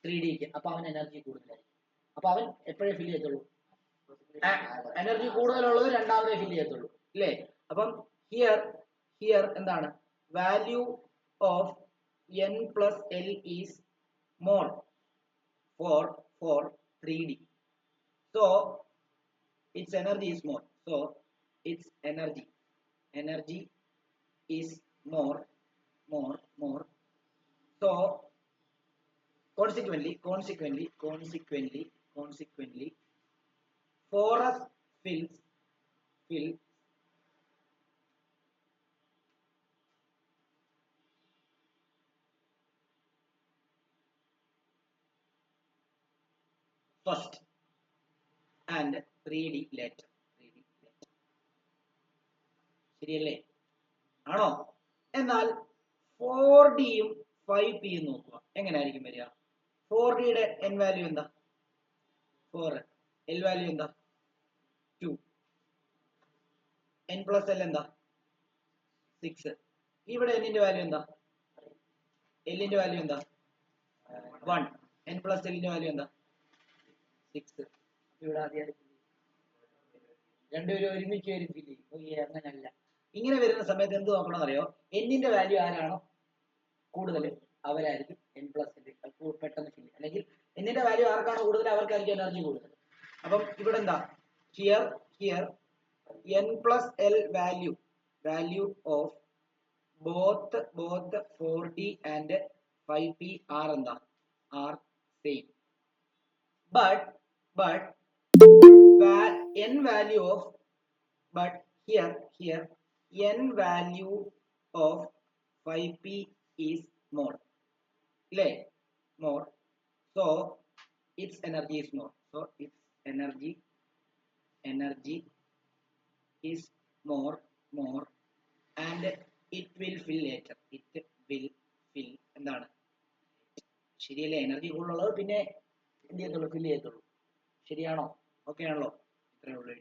3dക്ക്. അപ്പൊ അവൻ എനർജി കൂടുതലായിരിക്കും. അപ്പൊ അവൻ എപ്പോഴേ ഫില്ല് ചെയ്യത്തുള്ളൂ? എനർജി കൂടുതലുള്ളത് രണ്ടാമതേ ഫില്ല് ചെയ്യത്തുള്ളൂ അല്ലേ? അപ്പം ഹിയർ എന്താണ്? Value of n+l is more for 3d. So its energy is more. So its energy is more. So consequently 4s fills first and 3d later. ശരിയല്ലേ? ആണോ? എന്നാൽ 4dയും 5pയും നോക്കുക, എങ്ങനെയായിരിക്കും വരിക? 4dയുടെ n വാല്യൂ എന്താ? 4, l വാല്യൂ എന്താ? 2, n+l എന്താ? 6. ഇവിടെ n-ന്റെ വാല്യൂ എന്താ? l-ന്റെ വാല്യൂ എന്താ? 1. n+l-ന്റെ വാല്യൂ എന്താ? 6. ഇവിടെ ആദ്യം രണ്ടുപേരും ഒരുമിച്ച് വരും ഫില്ല് ചെയ്യും. അങ്ങനല്ല. ഇങ്ങനെ വരുന്ന സമയത്ത് എന്ത് നോക്കണം അറിയോ? n-ന്റെ വാല്യൂ ആരാണോ കൂടുതൽ അവരായിരിക്കും n+l പെട്ടെന്ന് ഫില്ല്. അല്ലെങ്കിൽ n-ന്റെ വാല്യൂ ആർക്കാണോ കൂടുതൽ അവർക്കായിരിക്കും എനർജി കൂടുതൽ. അപ്പം ഇവിടെ എന്താ? Here n+l value of both 4d and 5p are എന്താ? are same. But n value of here n value of 5p is more. So its energy is more. So its energy is more and it will fill later. എന്താണ്? ശരിയല്ലേ? Energy കൂടുതലുള്ളത് പിന്നെ എന്ത് ചെയ്യത്തുള്ളൂ? Fill ചെയ്യത്തുള്ളൂ. ശരിയാണോ? Okay ആണല്ലോ? ഇത്രയേ ഉള്ളൂ.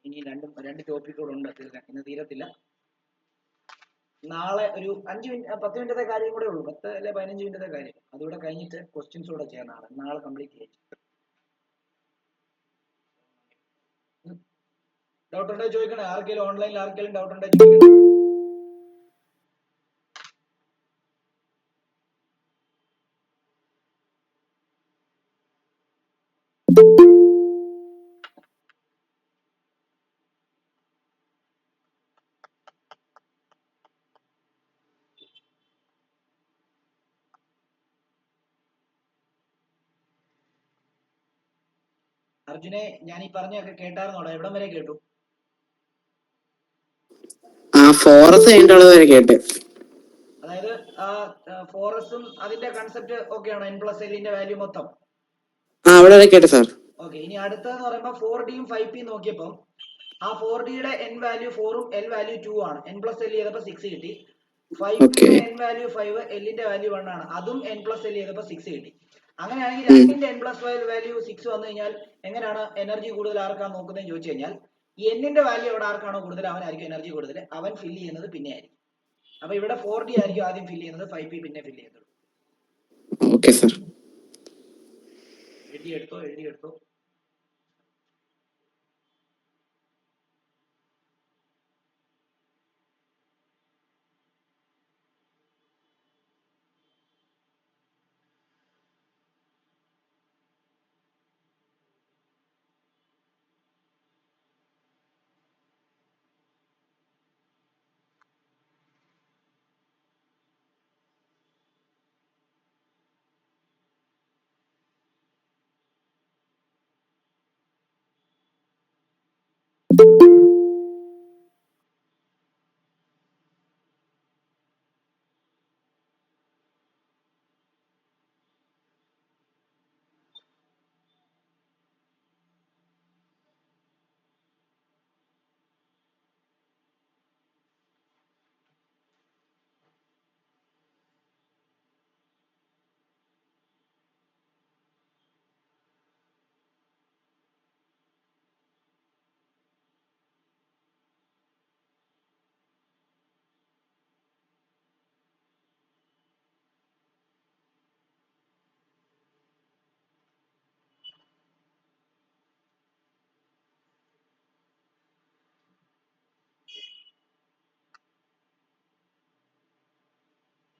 ഇനി രണ്ട് ടോപ്പിക്കുകളുണ്ട് തീർക്കാൻ. ഇന്ന് തീരത്തില്ല. നാളെ ഒരു 5 മിനിറ്റ് 10 മിനിറ്റത്തെ കാര്യം കൂടെ ഉള്ളൂ. 10 അല്ലെ 15 മിനിറ്റത്തെ കാര്യം. അതുകൂടെ കഴിഞ്ഞിട്ട് ക്വസ്റ്റ്യൻസ് കൂടെ ചെയ്യാം. നാളെ കംപ്ലീറ്റ് ചെയ്യാം. ഡൗട്ട് ഉണ്ടെങ്കിൽ ചോദിക്കണേ. ആർക്കെങ്കിലും ഓൺലൈനിൽ ആർക്കെങ്കിലും ഡൗട്ട് ഉണ്ടെങ്കിൽ ചോദിക്കണം. അർജുനെ, ഞാൻ ഈ പറഞ്ഞൊക്കെ കേട്ടായിരുന്നോടാ? എവിടം വരെ കേട്ടു? ഫോറസ് കഴിഞ്ഞിട്ടുള്ളത് വരെ കേട്ട്. അതായത് ഫോറസും അതിന്റെ കൺസെപ്റ്റ് ഓക്കെ ആണോ? n+lന്റെ വാല്യൂ മൊത്തം അവിടെ വരെ കേട്ടെ സാർ. ഓക്കെ. ഇനി അടുത്തതെന്ന് പറയുമ്പോൾ 4dയും 5pയും നോക്കിയപ്പോൾ ആ 4dയുടെ n വാല്യൂ 4ഉം l വാല്യൂ 2 ആണ്. n+l ചെയ്തപ്പോൾ 6 കിട്ടി. Okay. n വാല്യൂ 5 എല്ലിന്റെ വാല്യൂ 1 ആണ്. അതും n പ്ലസ് എൽ ചെയ്തപ്പോ 6 കിട്ടി. അങ്ങനെയാണെങ്കിൽ രണ്ടിന്റെ n പ്ലസ് വാല്യൂ 6 വന്നു കഴിഞ്ഞാൽ എങ്ങനെയാണ് എനർജി കൂടുതൽ ആർക്കാണ് നോക്കുന്നതെന്ന് ചോദിച്ചു കഴിഞ്ഞാൽ എന്നിന്റെ വാല്യൂ എവിടെ ആർക്കാണോ കൂടുതൽ അവനായിരിക്കും എനർജി കൂടുതൽ, അവൻ ഫില്ല് ചെയ്യുന്നത് പിന്നെ ആയിരിക്കും. അപ്പൊ ഇവിടെ 4d ആയിരിക്കും ആദ്യം ഫില്ല് ചെയ്യുന്നത്, 5p പിന്നെ ഫില്ല് ചെയ്യുന്നത്. Okay, sir. എഴുതിയെടുത്തോ.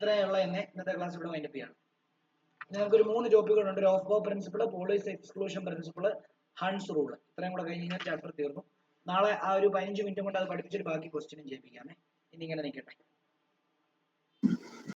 ഇത്രയുള്ള എന്നെ ഇന്നത്തെ ക്ലാസ് ഇവിടെ വൈൻഡപ്പ് ചെയ്യണം. നമുക്കൊരു 3 ടോപ്പിക്കുകളുണ്ട്. Aufbau principle, Pauli's exclusion principle, Hund's rule. ഇത്രയും കൂടെ കഴിഞ്ഞ് കഴിഞ്ഞാൽ ചാപ്റ്റർ തീർന്നു. നാളെ ആ ഒരു 15 മിനിറ്റ് കൊണ്ട് അത് പഠിപ്പിച്ചിട്ട് ബാക്കി ക്വസ്റ്റ്യനും ചെയ്യിപ്പിക്കാമേ. ഇനി ഇങ്ങനെ നിൽക്കട്ടെ.